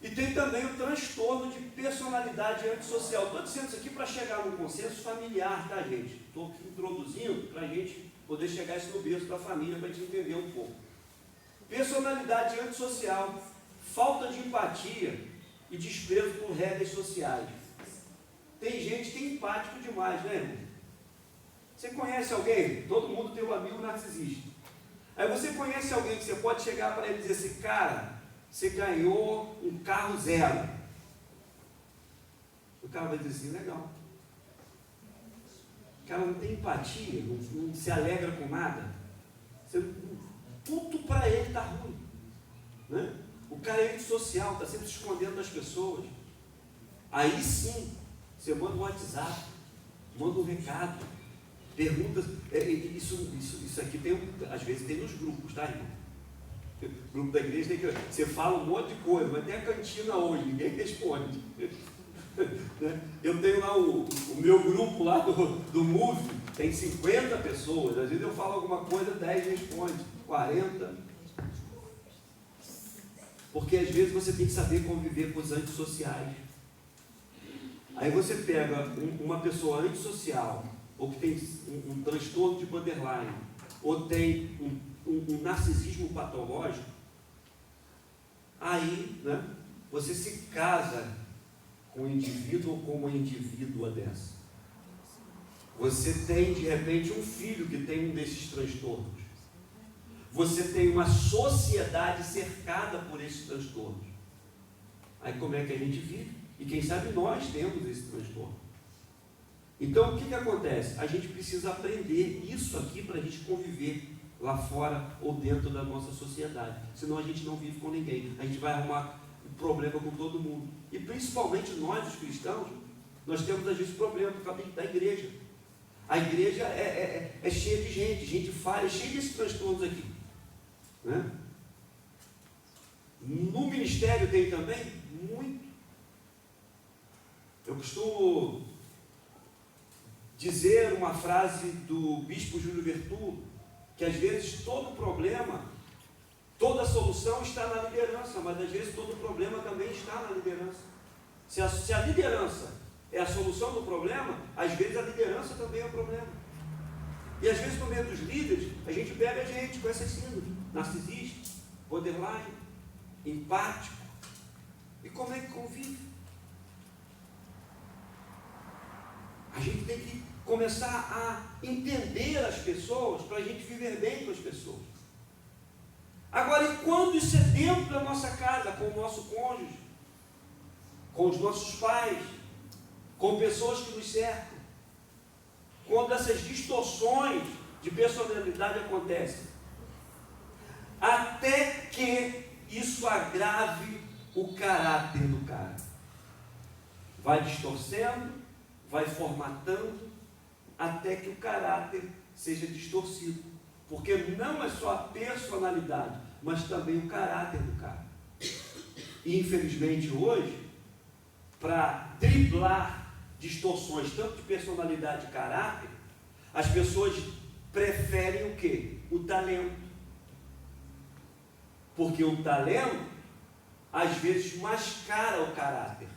E tem também o transtorno de personalidade antissocial. Estou dizendo isso aqui para chegar num consenso familiar, tá, gente? Estou introduzindo para a gente poder chegar isso no berço da família, para a gente entender um pouco. Personalidade antissocial, falta de empatia e desprezo por regras sociais. Tem gente que é empático demais, né, irmão? Você conhece alguém? Todo mundo tem um amigo narcisista. Aí você conhece alguém que você pode chegar para ele e dizer assim, cara, você ganhou um carro zero. O cara vai dizer assim, legal. O cara não tem empatia, não se alegra com nada. Tudo para ele está ruim. Né? O cara é antissocial, está sempre se escondendo das pessoas. Aí sim, você manda um WhatsApp, manda um recado, pergunta. Isso aqui tem, às vezes tem nos grupos, tá, irmão? O grupo da igreja tem que. Você fala um monte de coisa, mas tem a cantina hoje, ninguém responde. Eu tenho lá o meu grupo lá do Move, tem 50 pessoas. Às vezes eu falo alguma coisa, 10 responde, 40. Porque às vezes você tem que saber conviver com os antissociais. Aí você pega uma pessoa antissocial, ou que tem um transtorno de borderline, ou tem um narcisismo patológico, aí, né, você se casa com um indivíduo ou com uma indivídua dessa. Você tem, de repente, um filho que tem um desses transtornos. Você tem uma sociedade cercada por esses transtornos. Aí como é que a gente vive? E quem sabe nós temos esse transtorno. Então o que acontece? A gente precisa aprender isso aqui para a gente conviver lá fora ou dentro da nossa sociedade. Senão a gente não vive com ninguém. A gente vai arrumar um problema com todo mundo. E principalmente nós, os cristãos, nós temos às vezes problema por causa da igreja. A igreja é cheia de gente falha, é cheia desses transtornos aqui. Né? No ministério tem também muito. Eu costumo dizer uma frase do bispo Júlio Vertu, que às vezes todo problema, toda solução está na liderança, mas às vezes todo problema também está na liderança. Se a liderança é a solução do problema, às vezes a liderança também é o problema. E às vezes no meio dos líderes, a gente pega a gente com essas síndromes, narcisista, borderline, empático. E como é que convive? A gente tem que começar a entender as pessoas para a gente viver bem com as pessoas. Agora, e quando isso é dentro da nossa casa, com o nosso cônjuge, com os nossos pais, com pessoas que nos cercam? Quando essas distorções de personalidade acontecem? Até que isso agrave o caráter do cara. Vai distorcendo, vai formatando, até que o caráter seja distorcido. Porque não é só a personalidade, mas também o caráter do cara. E infelizmente hoje, para driblar distorções tanto de personalidade e caráter, as pessoas preferem o quê? O talento. Porque o talento, às vezes, mascara o caráter.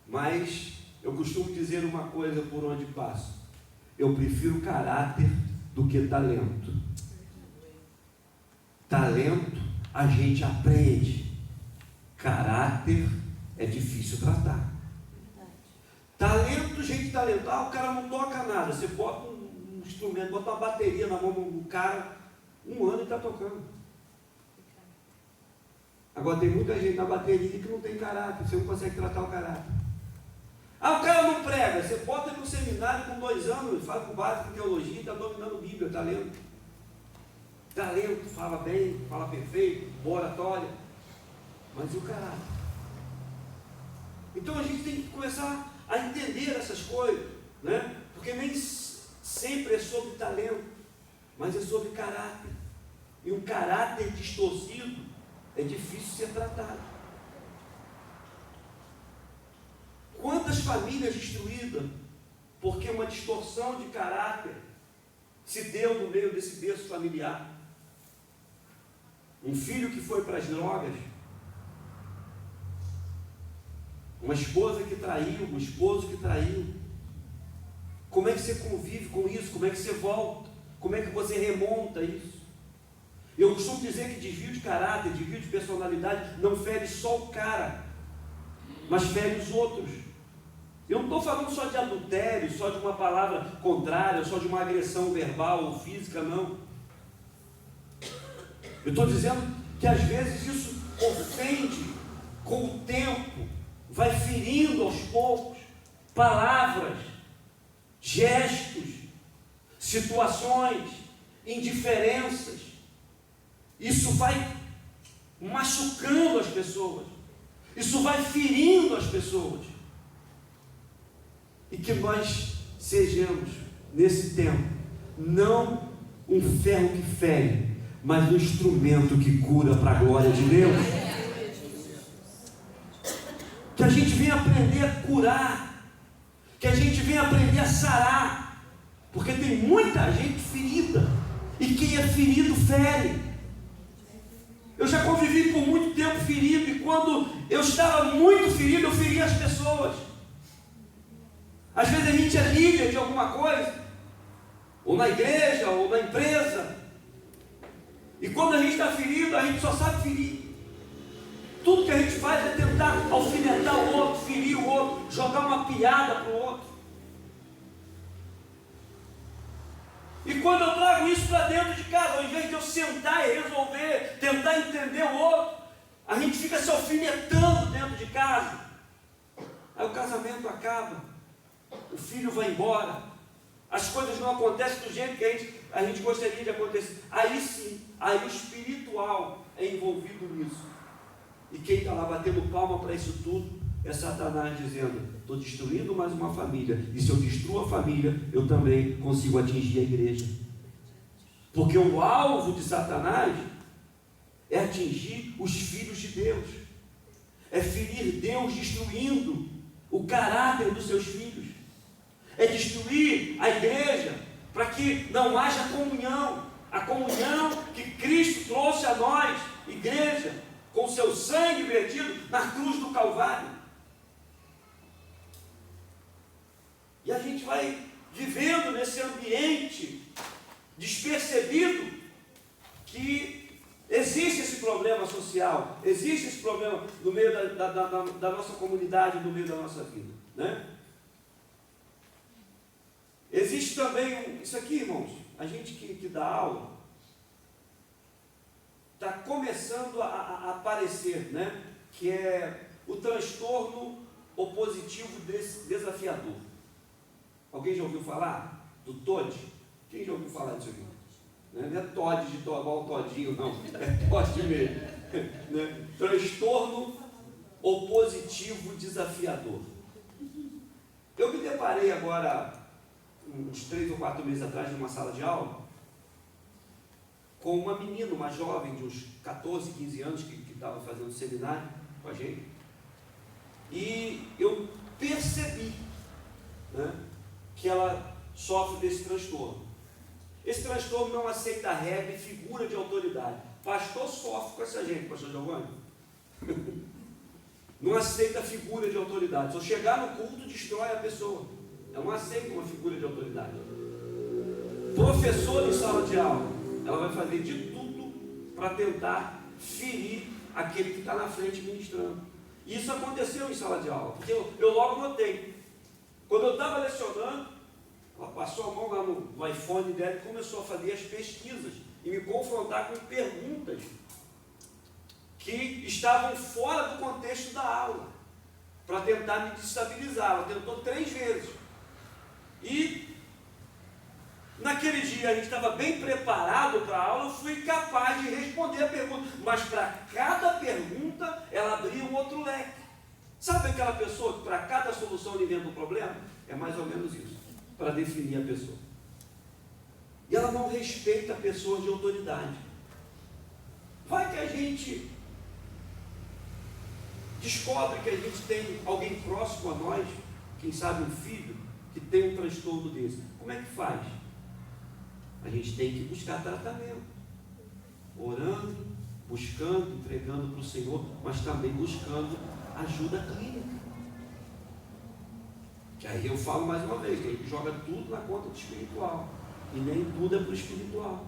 Mas eu costumo dizer uma coisa por onde passo: eu prefiro caráter do que talento. Talento a gente aprende, caráter é difícil tratar. Talento, gente talentada, o cara não toca nada. Você bota um instrumento, bota uma bateria na mão do cara, 1 ano e está tocando. Agora tem muita gente na bateria que não tem caráter, você não consegue tratar o caráter. Ah, o cara não prega, você bota ele no seminário com 2 anos, faz com base em teologia e está dominando Bíblia, talento. Talento, fala bem, fala perfeito, boa oratória. Mas e o caráter? Então a gente tem que começar a entender essas coisas, né? Porque nem sempre é sobre talento, mas é sobre caráter. E um caráter distorcido é difícil ser tratado. Quantas famílias destruídas porque uma distorção de caráter se deu no meio desse berço familiar. Um filho que foi para as drogas, uma esposa que traiu, um esposo que traiu. Como é que você convive com isso? Como é que você volta? Como é que você remonta isso? Eu costumo dizer que desvio de caráter, desvio de personalidade não fere só o cara, mas fere os outros. Eu não estou falando só de adultério, só de uma palavra contrária, só de uma agressão verbal ou física, não. Eu estou dizendo que às vezes isso ofende com o tempo, vai ferindo aos poucos palavras, gestos, situações, indiferenças. Isso vai machucando as pessoas, isso vai ferindo as pessoas. E que nós sejamos, nesse tempo, não um ferro que fere, mas um instrumento que cura para a glória de Deus. Que a gente venha aprender a curar, que a gente venha aprender a sarar, porque tem muita gente ferida, e quem é ferido fere. Eu já convivi por muito tempo ferido, e quando eu estava muito ferido, eu feria as pessoas. Às vezes a gente é líder de alguma coisa, ou na igreja, ou na empresa, e quando a gente está ferido, a gente só sabe ferir. Tudo que a gente faz é tentar alfinetar o outro, ferir o outro, jogar uma piada para o outro. E quando eu trago isso para dentro de casa, ao invés de eu sentar e resolver, tentar entender o outro, a gente fica se alfinetando dentro de casa. Aí o casamento acaba, o filho vai embora, as coisas não acontecem do jeito que a gente gostaria de acontecer. Aí sim, aí o espiritual é envolvido nisso. E quem está lá batendo palma para isso tudo é Satanás dizendo: estou destruindo mais uma família, e se eu destruo a família, eu também consigo atingir a igreja. Porque o alvo de Satanás é atingir os filhos de Deus, é ferir Deus destruindo o caráter dos seus filhos, é destruir a igreja para que não haja comunhão, a comunhão que Cristo trouxe a nós, igreja, com seu sangue vertido na cruz do Calvário. E a gente vai vivendo nesse ambiente despercebido que existe esse problema social, existe esse problema no meio da nossa comunidade, no meio da nossa vida, né? Existe também isso aqui, irmãos, a gente que dá aula, está começando a aparecer, né? Que é o transtorno opositivo desafiador. Alguém já ouviu falar do TOD? Quem já ouviu falar disso aqui? Não é TOD de tomar o todinho, não. É TOD mesmo. Né? Transtorno opositivo desafiador. Eu me deparei agora, uns 3 ou 4 meses atrás, numa sala de aula, com uma menina, uma jovem de uns 14, 15 anos, que estava fazendo seminário com a gente, e eu percebi, né, que ela sofre desse transtorno. Esse transtorno não aceita regra e figura de autoridade. Pastor sofre com essa gente, pastor Giovanni. Não aceita figura de autoridade. Se eu chegar no culto, destrói a pessoa. Ela não aceita uma figura de autoridade. Professor em sala de aula, ela vai fazer de tudo para tentar ferir aquele que está na frente ministrando. E isso aconteceu em sala de aula, porque eu logo notei. Quando eu estava lecionando, ela passou a mão lá no iPhone dela e começou a fazer as pesquisas e me confrontar com perguntas que estavam fora do contexto da aula, para tentar me destabilizar. Ela tentou 3 vezes. E naquele dia a gente estava bem preparado para a aula, eu fui capaz de responder a pergunta, mas para cada pergunta ela abria um outro leque. Sabe aquela pessoa que para cada solução ele inventa um problema? É mais ou menos isso, para definir a pessoa. E ela não respeita pessoas de autoridade. Vai que a gente descobre que a gente tem alguém próximo a nós, quem sabe um filho, que tem um transtorno desse. Como é que faz? A gente tem que buscar tratamento, orando, buscando, entregando para o Senhor, mas também buscando ajuda clínica. Que aí eu falo mais uma vez, que a gente joga tudo na conta do espiritual, e nem tudo é para o espiritual.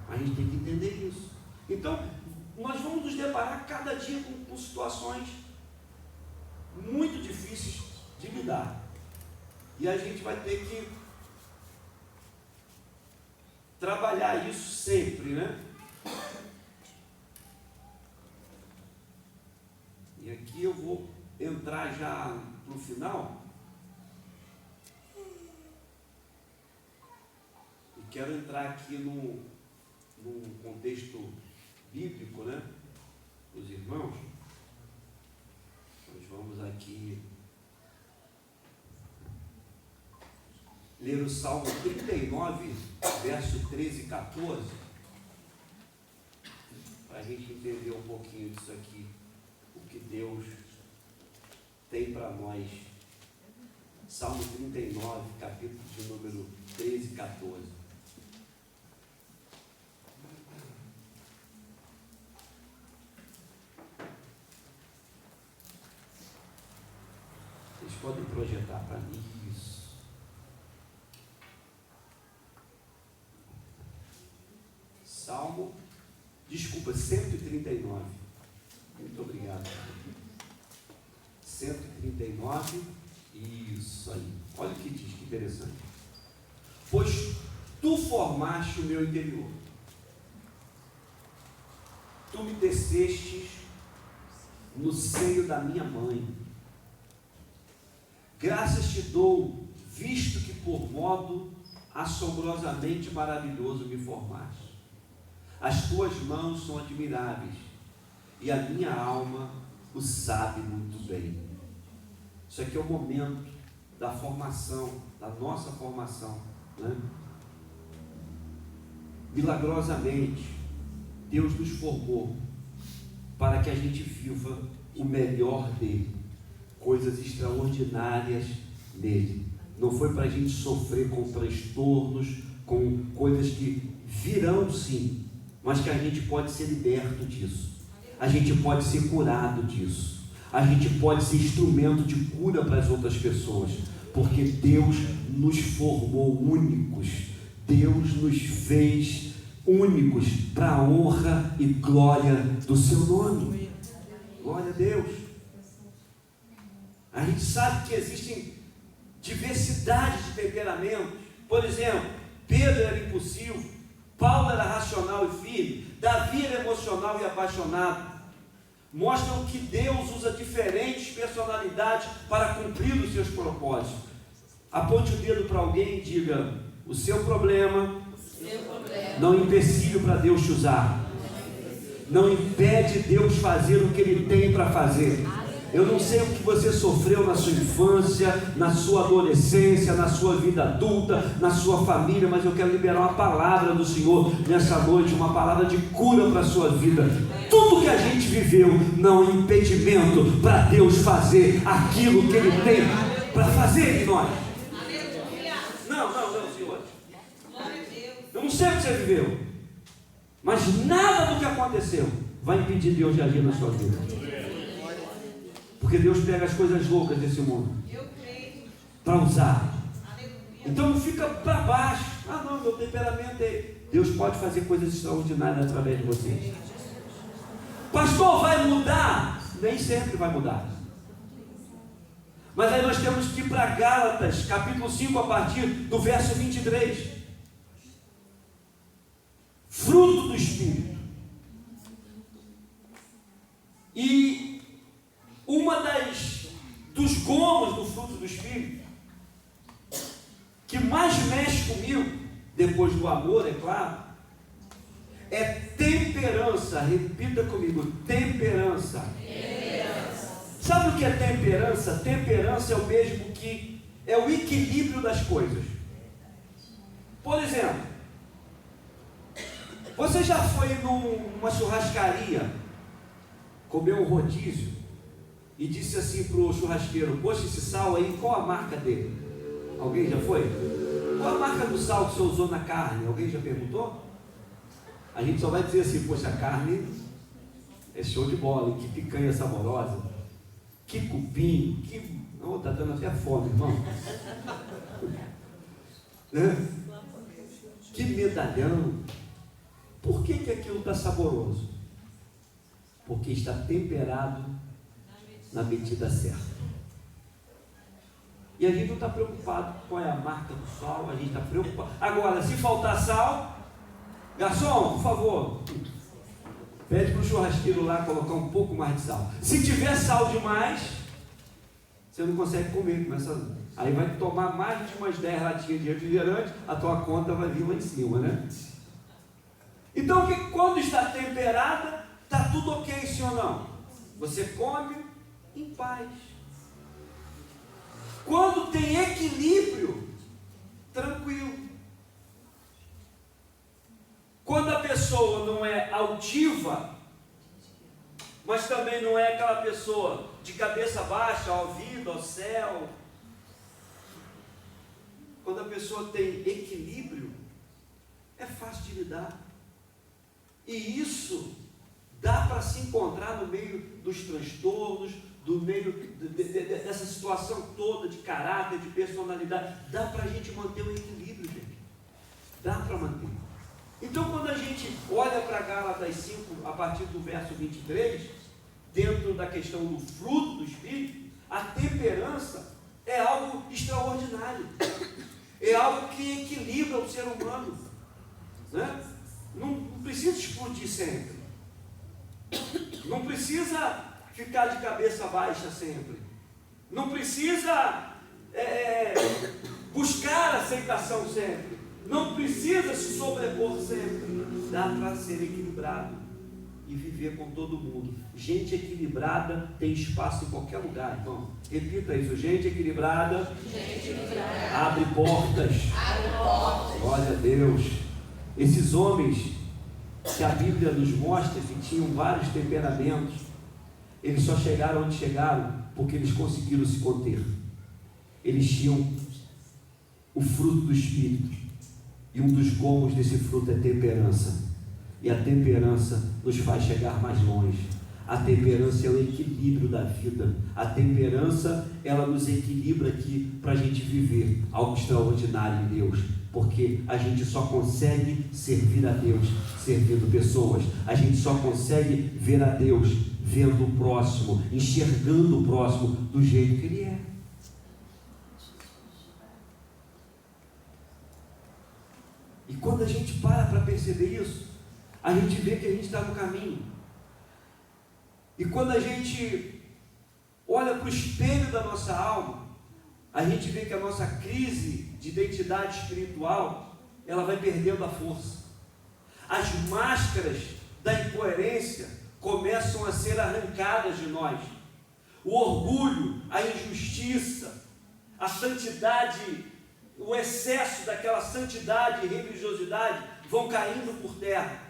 A gente tem que entender isso. Então, nós vamos nos deparar cada dia com situações muito difíceis de lidar. E a gente vai ter que trabalhar isso sempre, né? E aqui eu vou entrar já no final. E quero entrar aqui num contexto bíblico, né? Os irmãos. Nós vamos aqui ler o Salmo 39, verso 13 e 14, para a gente entender um pouquinho disso aqui, o que Deus tem para nós. Salmo 39, capítulo de número 13 e 14. Vocês podem projetar para mim isso. Salmo, desculpa, 139. Muito obrigado. 139, isso aí. Olha o que diz, que interessante. Pois tu formaste o meu interior. Tu me tecestes no seio da minha mãe. Graças te dou, visto que por modo assombrosamente maravilhoso me formaste. As tuas mãos são admiráveis, e a minha alma o sabe muito bem. Isso aqui é o momento da formação, da nossa formação, né? Milagrosamente, Deus nos formou para que a gente viva o melhor dele, coisas extraordinárias nele. Não foi para a gente sofrer com transtornos, com coisas que virão sim, mas que a gente pode ser liberto disso, a gente pode ser curado disso, a gente pode ser instrumento de cura para as outras pessoas, porque Deus nos formou únicos, Deus nos fez únicos para a honra e glória do seu nome. Glória a Deus. A gente sabe que existem diversidades de temperamentos. Por exemplo, Pedro era impulsivo, Paulo era racional e firme, Davi era emocional e apaixonado. Mostram que Deus usa diferentes personalidades para cumprir os seus propósitos. Aponte o dedo para alguém e diga: o seu problema não é empecilho para Deus te usar, não impede Deus fazer o que Ele tem para fazer. Eu não sei o que você sofreu na sua infância, na sua adolescência, na sua vida adulta, na sua família, mas eu quero liberar uma palavra do Senhor nessa noite, uma palavra de cura para a sua vida. Tudo que a gente viveu não é impedimento para Deus fazer aquilo que Ele tem para fazer em nós. Não, Senhor. Eu não sei o que você viveu, mas nada do que aconteceu vai impedir Deus de agir na sua vida. Porque Deus pega as coisas loucas desse mundo para usar. Então não fica para baixo. Ah não, meu temperamento é... Deus pode fazer coisas extraordinárias através de você. Pastor, vai mudar? Nem sempre vai mudar. Mas aí nós temos que ir para Gálatas, capítulo 5, a partir do verso 23. Fruto do Espírito. E uma dos gomos do fruto do Espírito, que mais mexe comigo, depois do amor, é claro, é temperança. Repita comigo: temperança. Sabe o que é temperança? Temperança é o mesmo que é o equilíbrio das coisas. Por exemplo, você já foi numa churrascaria, comeu um rodízio e disse assim para o churrasqueiro: poxa, esse sal aí, qual a marca dele? Alguém já foi? Qual a marca do sal que você usou na carne? Alguém já perguntou? A gente só vai dizer assim, poxa, a carne é show de bola, que picanha saborosa, que cupim, que... Oh, tá dando até fome, irmão. Que medalhão. Por que aquilo está saboroso? Porque está temperado na medida certa. E a gente não está preocupado com qual é a marca do sal, a gente está preocupado. Agora, se faltar sal, garçom, por favor, pede para o churrasqueiro lá colocar um pouco mais de sal. Se tiver sal demais, você não consegue comer, aí vai tomar mais de umas 10 latinhas de refrigerante, a tua conta vai vir lá em cima, né? Então, quando está temperada, está tudo ok, sim ou não? Você come em paz. Quando tem equilíbrio, tranquilo. Quando a pessoa não é altiva, mas também não é aquela pessoa de cabeça baixa, ao ouvido, ao céu. Quando a pessoa tem equilíbrio, é fácil de lidar. E isso dá para se encontrar no meio dos transtornos, do meio dessa situação toda de caráter, de personalidade. Dá para a gente manter o equilíbrio, gente. Dá para manter. Então, quando a gente olha para Gálatas 5, a partir do verso 23, dentro da questão do fruto do Espírito, a temperança é algo extraordinário. É algo que equilibra o ser humano. Né? Não precisa explodir sempre. Não precisa ficar de cabeça baixa sempre. Não precisa buscar aceitação sempre. Não precisa se sobrepor sempre. Dá para ser equilibrado e viver com todo mundo. Gente equilibrada tem espaço em qualquer lugar, irmão. Repita isso. Gente equilibrada, abre portas. Glória a Deus. Esses homens que a Bíblia nos mostra que tinham vários temperamentos, eles só chegaram onde chegaram porque eles conseguiram se conter. Eles tinham o fruto do Espírito. E um dos gomos desse fruto é temperança. E a temperança nos faz chegar mais longe. A temperança é o equilíbrio da vida. A temperança, ela nos equilibra aqui para a gente viver algo extraordinário em Deus. Porque a gente só consegue servir a Deus servindo pessoas. A gente só consegue ver a Deus vendo o próximo, enxergando o próximo do jeito que ele é. E quando a gente para perceber isso, a gente vê que a gente está no caminho. E quando a gente olha para o espelho da nossa alma, a gente vê que a nossa crise de identidade espiritual, ela vai perdendo a força. As máscaras da incoerência começam a ser arrancadas de nós. O orgulho, a injustiça, a santidade, o excesso daquela santidade e religiosidade vão caindo por terra.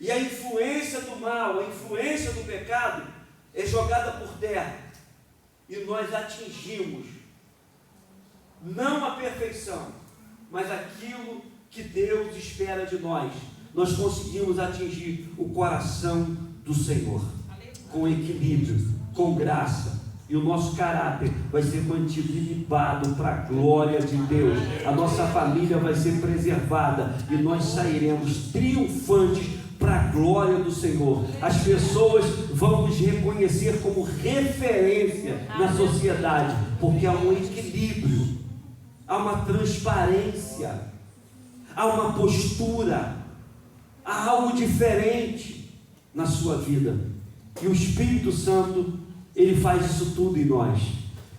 E a influência do mal, a influência do pecado é jogada por terra. E nós atingimos não a perfeição, mas aquilo que Deus espera de nós. Nós conseguimos atingir o coração do Senhor com equilíbrio, com graça. E o nosso caráter vai ser mantido ilibado para a glória de Deus. A nossa família vai ser preservada e nós sairemos triunfantes para a glória do Senhor. As pessoas vão nos reconhecer como referência na sociedade, porque há um equilíbrio, há uma transparência, há uma postura, há algo diferente na sua vida. E o Espírito Santo, ele faz isso tudo em nós.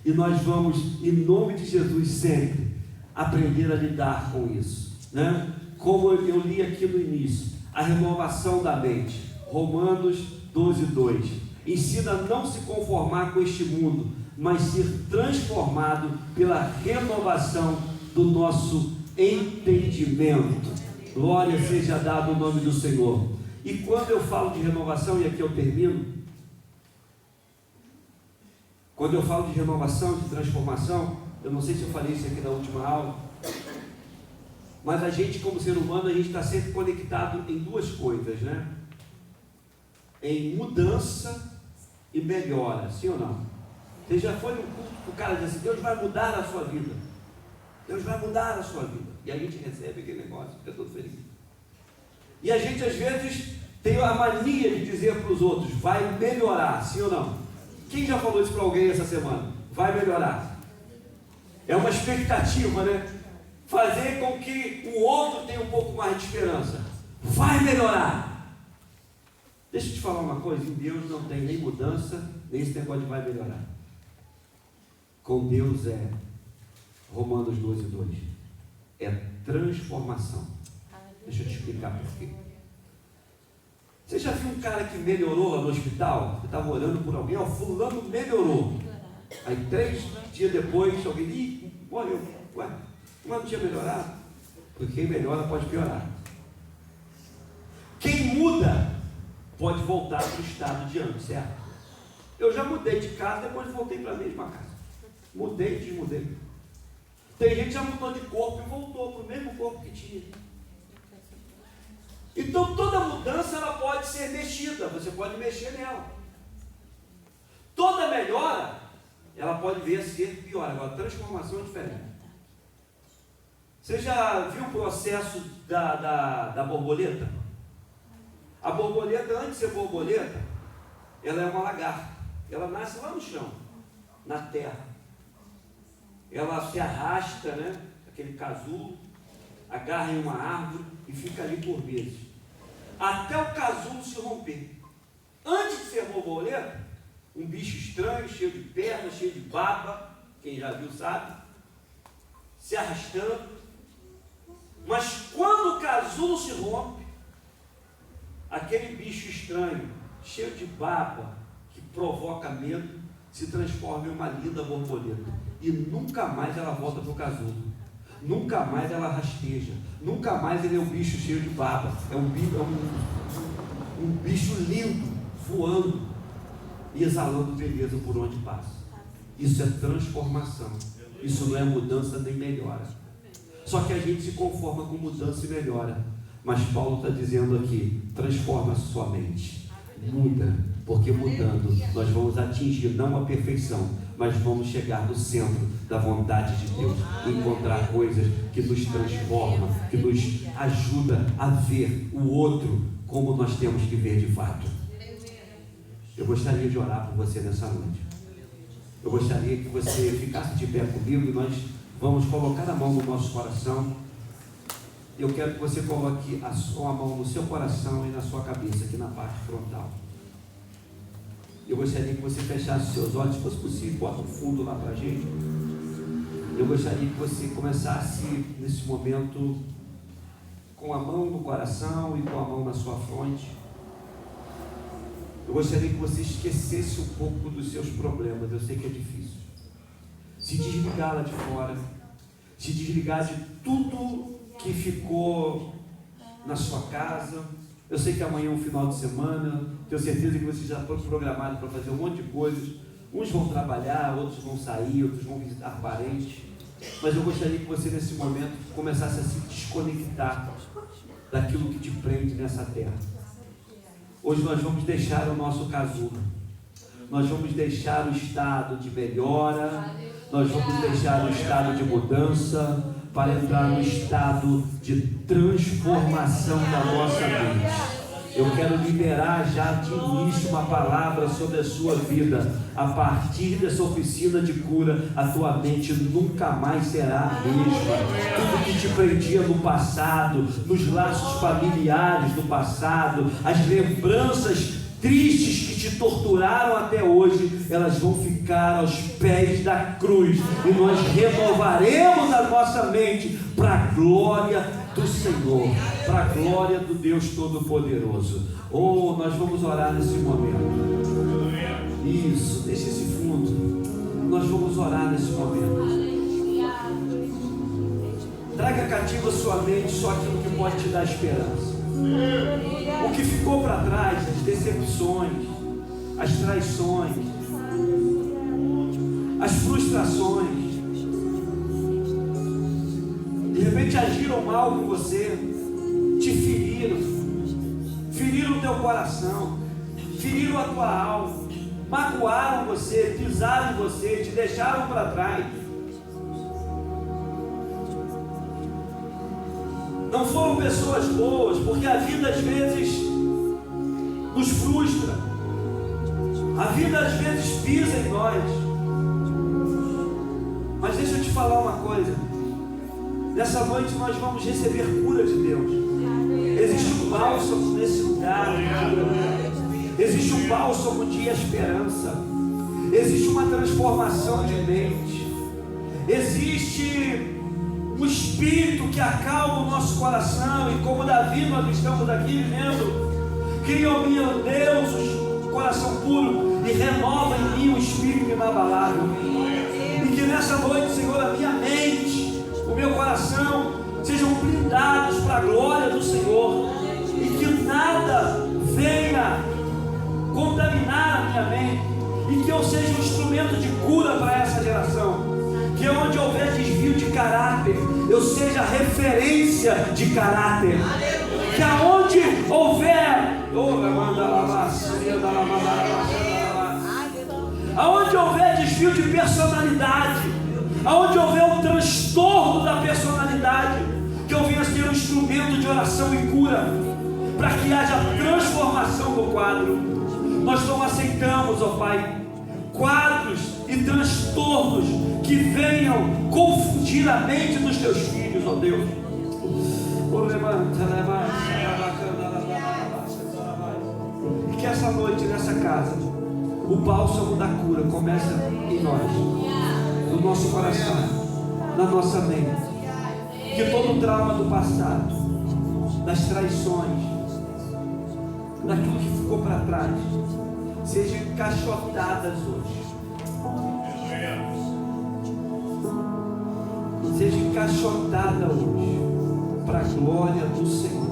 E nós vamos, em nome de Jesus, sempre aprender a lidar com isso, né? Como eu li aqui no início, a renovação da mente. Romanos 12:2. Ensina a não se conformar com este mundo, mas ser transformado pela renovação do nosso entendimento. Glória seja dada ao nome do Senhor. E quando eu falo de renovação, e aqui eu termino, quando eu falo de renovação, de transformação, Eu não sei se eu falei isso aqui na última aula, mas a gente, como ser humano, a gente está sempre conectado em duas coisas, né? Em mudança e melhora, sim ou não? Você já foi no culto que o cara diz assim: Deus vai mudar a sua vida. Deus vai mudar a sua vida. E a gente recebe aquele negócio, fica todo feliz. E a gente às vezes tem a mania de dizer para os outros: vai melhorar, sim ou não? Quem já falou isso para alguém essa semana? Vai melhorar. É uma expectativa, né? Fazer com que o outro tenha um pouco mais de esperança. Vai melhorar. Deixa eu te falar uma coisa: em Deus não tem nem mudança, nem esse negócio de vai melhorar. Com Deus é Romanos 12:2. É transformação. Deixa eu te explicar por quê. Você já viu um cara que melhorou lá no hospital? Você estava orando por alguém, ó, fulano melhorou. Aí 3 dias depois, alguém morreu. Ué, não tinha melhorado? Porque quem melhora pode piorar. Quem muda pode voltar para o estado de antes, certo? Eu já mudei de casa, depois voltei para a mesma casa. Mudei e desmudei. Tem gente que já mudou de corpo e voltou para o mesmo corpo que tinha. Então toda mudança ela pode ser mexida, você pode mexer nela. Toda melhora ela pode vir a ser pior. Agora, transformação é diferente. Você já viu o processo da borboleta? A borboleta, antes de ser borboleta, ela é uma lagarta. Ela nasce lá no chão, na terra. Ela se arrasta, né? Aquele casulo, agarra em uma árvore e fica ali por meses, até o casulo se romper. Antes de ser borboleta, um bicho estranho, cheio de pernas, cheio de baba, quem já viu sabe, se arrastando. Mas quando o casulo se rompe, aquele bicho estranho, cheio de baba, que provoca medo, se transforma em uma linda borboleta. E nunca mais ela volta para o casulo. Nunca mais ela rasteja. Nunca mais ele é um bicho cheio de baba. É um bicho lindo, voando e exalando beleza por onde passa. Isso é transformação. Isso não é mudança nem melhora. Só que a gente se conforma com mudança e melhora. Mas Paulo está dizendo aqui: transforma a sua mente. Muda, porque mudando nós vamos atingir não a perfeição, mas vamos chegar no centro da vontade de Deus, encontrar coisas que nos transformam, que nos ajuda a ver o outro como nós temos que ver de fato. Eu gostaria de orar por você nessa noite. Eu gostaria que você ficasse de pé comigo e nós vamos colocar a mão no nosso coração. Eu quero que você coloque a sua mão no seu coração e na sua cabeça, aqui na parte frontal. Eu gostaria que você fechasse os seus olhos, se fosse possível, bota um fundo lá para a gente. Eu gostaria que você começasse nesse momento com a mão no coração e com a mão na sua fronte. Eu gostaria que você esquecesse um pouco dos seus problemas. Eu sei que é difícil. Se desligar lá de fora, se desligar de tudo que ficou na sua casa. Eu sei que amanhã é um final de semana, tenho certeza que vocês já estão programados para fazer um monte de coisas. Uns vão trabalhar, outros vão sair, outros vão visitar parentes. Mas eu gostaria que você nesse momento começasse a se desconectar daquilo que te prende nessa terra. Hoje nós vamos deixar o nosso casulo. Nós vamos deixar o estado de melhora. Nós vamos deixar o estado de mudança para entrar no estado de transformação da nossa mente. Eu quero liberar já de início uma palavra sobre a sua vida. A partir dessa oficina de cura, a tua mente nunca mais será a mesma. Tudo que te prendia no passado, nos laços familiares do passado, as lembranças tristes que te torturaram até hoje, elas vão ficar aos pés da cruz, e nós renovaremos a nossa mente para a glória do Senhor, para a glória do Deus Todo-Poderoso. Oh, nós vamos orar nesse momento. Isso, deixa esse fundo. Nós vamos orar nesse momento. Traga cativa a sua mente só aquilo que pode te dar esperança. O que ficou para trás, as decepções, as traições, as frustrações, repente agiram mal com você, te feriram o teu coração, feriram a tua alma, magoaram você, pisaram em você, te deixaram para trás. Não foram pessoas boas, porque a vida às vezes nos frustra, a vida às vezes pisa em nós. Mas deixa eu te falar uma coisa, nessa noite nós vamos receber cura de Deus. Existe um bálsamo nesse lugar, existe um bálsamo de esperança, existe uma transformação de mente, existe um espírito que acalma o nosso coração. E como Davi, nós estamos aqui vivendo: cria em mim, ó Deus, um coração puro e renova em mim um espírito inabalável. E que nessa noite, Senhor, a minha mente, o meu coração sejam blindados para a glória do Senhor, e que nada venha contaminar a minha mente, e que eu seja um instrumento de cura para essa geração. Que onde houver desvio de caráter, eu seja referência de caráter. Que aonde houver aonde houver desvio de personalidade, aonde houver um transtorno da personalidade, que eu venha ser um instrumento de oração e cura, para que haja transformação do quadro. Nós não aceitamos, ó Pai, quadros e transtornos que venham confundir a mente dos teus filhos, ó Deus. E que essa noite, nessa casa, o bálsamo da cura começa em nós, no nosso coração, na nossa mente. Que todo o trauma do passado, das traições, daquilo que ficou para trás, sejam encaixotadas hoje. Seja encaixotada hoje, para a glória do Senhor.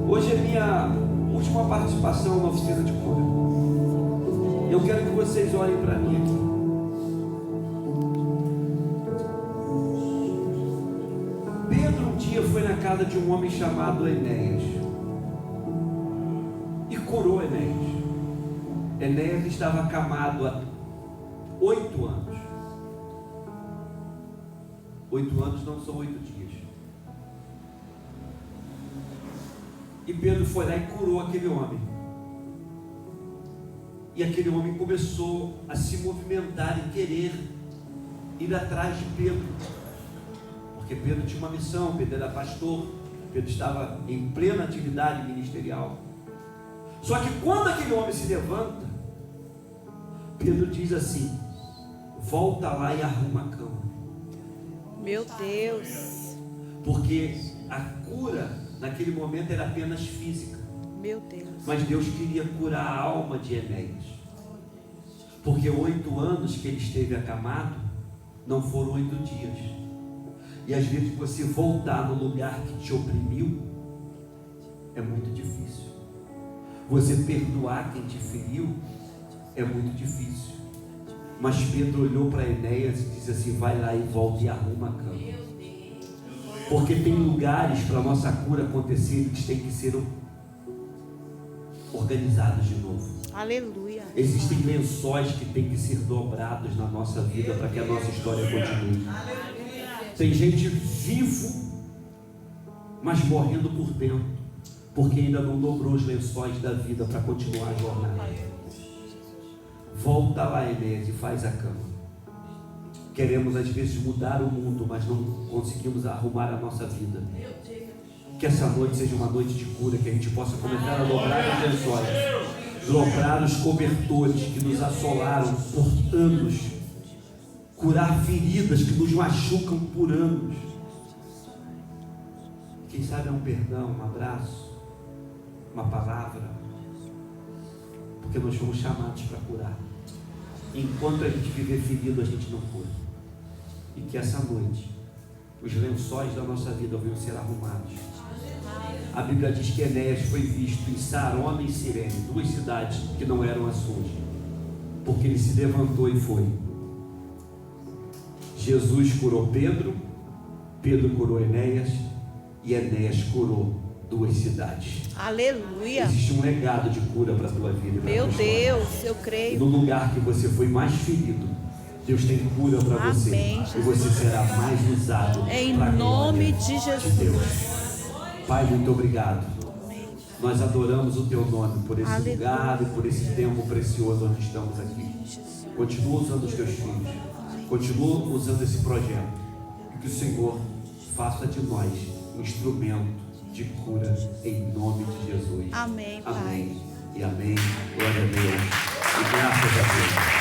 Hoje é minha última participação na oficina de cura. Eu quero que vocês olhem para mim aqui. Pedro um dia foi na casa de um homem chamado Enéas e curou Enéas. Enéas estava acamado há 8 anos. 8 anos não são 8 dias. E Pedro foi lá e curou aquele homem. E aquele homem começou a se movimentar e querer ir atrás de Pedro. Porque Pedro tinha uma missão, Pedro era pastor, Pedro estava em plena atividade ministerial. Só que quando aquele homem se levanta, Pedro diz assim: volta lá e arruma a cama. Meu Deus. Porque a cura naquele momento era apenas física. Meu Deus. Mas Deus queria curar a alma de Enéas. Porque 8 anos que ele esteve acamado não foram 8 dias. E às vezes você voltar no lugar que te oprimiu é muito difícil. Você perdoar quem te feriu é muito difícil. Mas Pedro olhou para Enéas e disse assim: vai lá e volta e arruma a cama. Porque tem lugares para a nossa cura acontecer, eles têm que ser organizados de novo. Aleluia. Existem lençóis que têm que ser dobrados na nossa vida para que a nossa história continue. Tem gente vivo, mas morrendo por dentro, porque ainda não dobrou os lençóis da vida para continuar a jornada. Volta lá, Enéas, e faz a cama. Queremos às vezes mudar o mundo, mas não conseguimos arrumar a nossa vida. Que essa noite seja uma noite de cura, que a gente possa começar a dobrar os lençóis, dobrar os cobertores que nos assolaram por anos, curar feridas que nos machucam por anos. Quem sabe é um perdão, um abraço, uma palavra, porque nós fomos chamados para curar. Enquanto a gente viver ferido, a gente não cura. E que essa noite os lençóis da nossa vida venham ser arrumados. A Bíblia diz que Enéas foi visto em Sarona e Cirene, 2 cidades que não eram as suas, porque ele se levantou e foi. Jesus curou Pedro, Pedro curou Enéas e Enéas curou 2 cidades. Aleluia. Existe um legado de cura para a tua vida. e pra Meu tua história. Deus, eu E creio. no lugar que você foi mais ferido, Deus tem cura para você. Amém, E você será mais usado. Em pra nome glória de Jesus. Deus. Pai, muito obrigado. Nós adoramos o teu nome por esse Aleluia. lugar e por esse tempo precioso onde estamos aqui. Continua usando os teus filhos. Continua usando esse projeto. E que o Senhor faça de nós um instrumento de cura em nome de Jesus. Amém, Pai. Amém. E amém. Glória a Deus. E graças a Deus.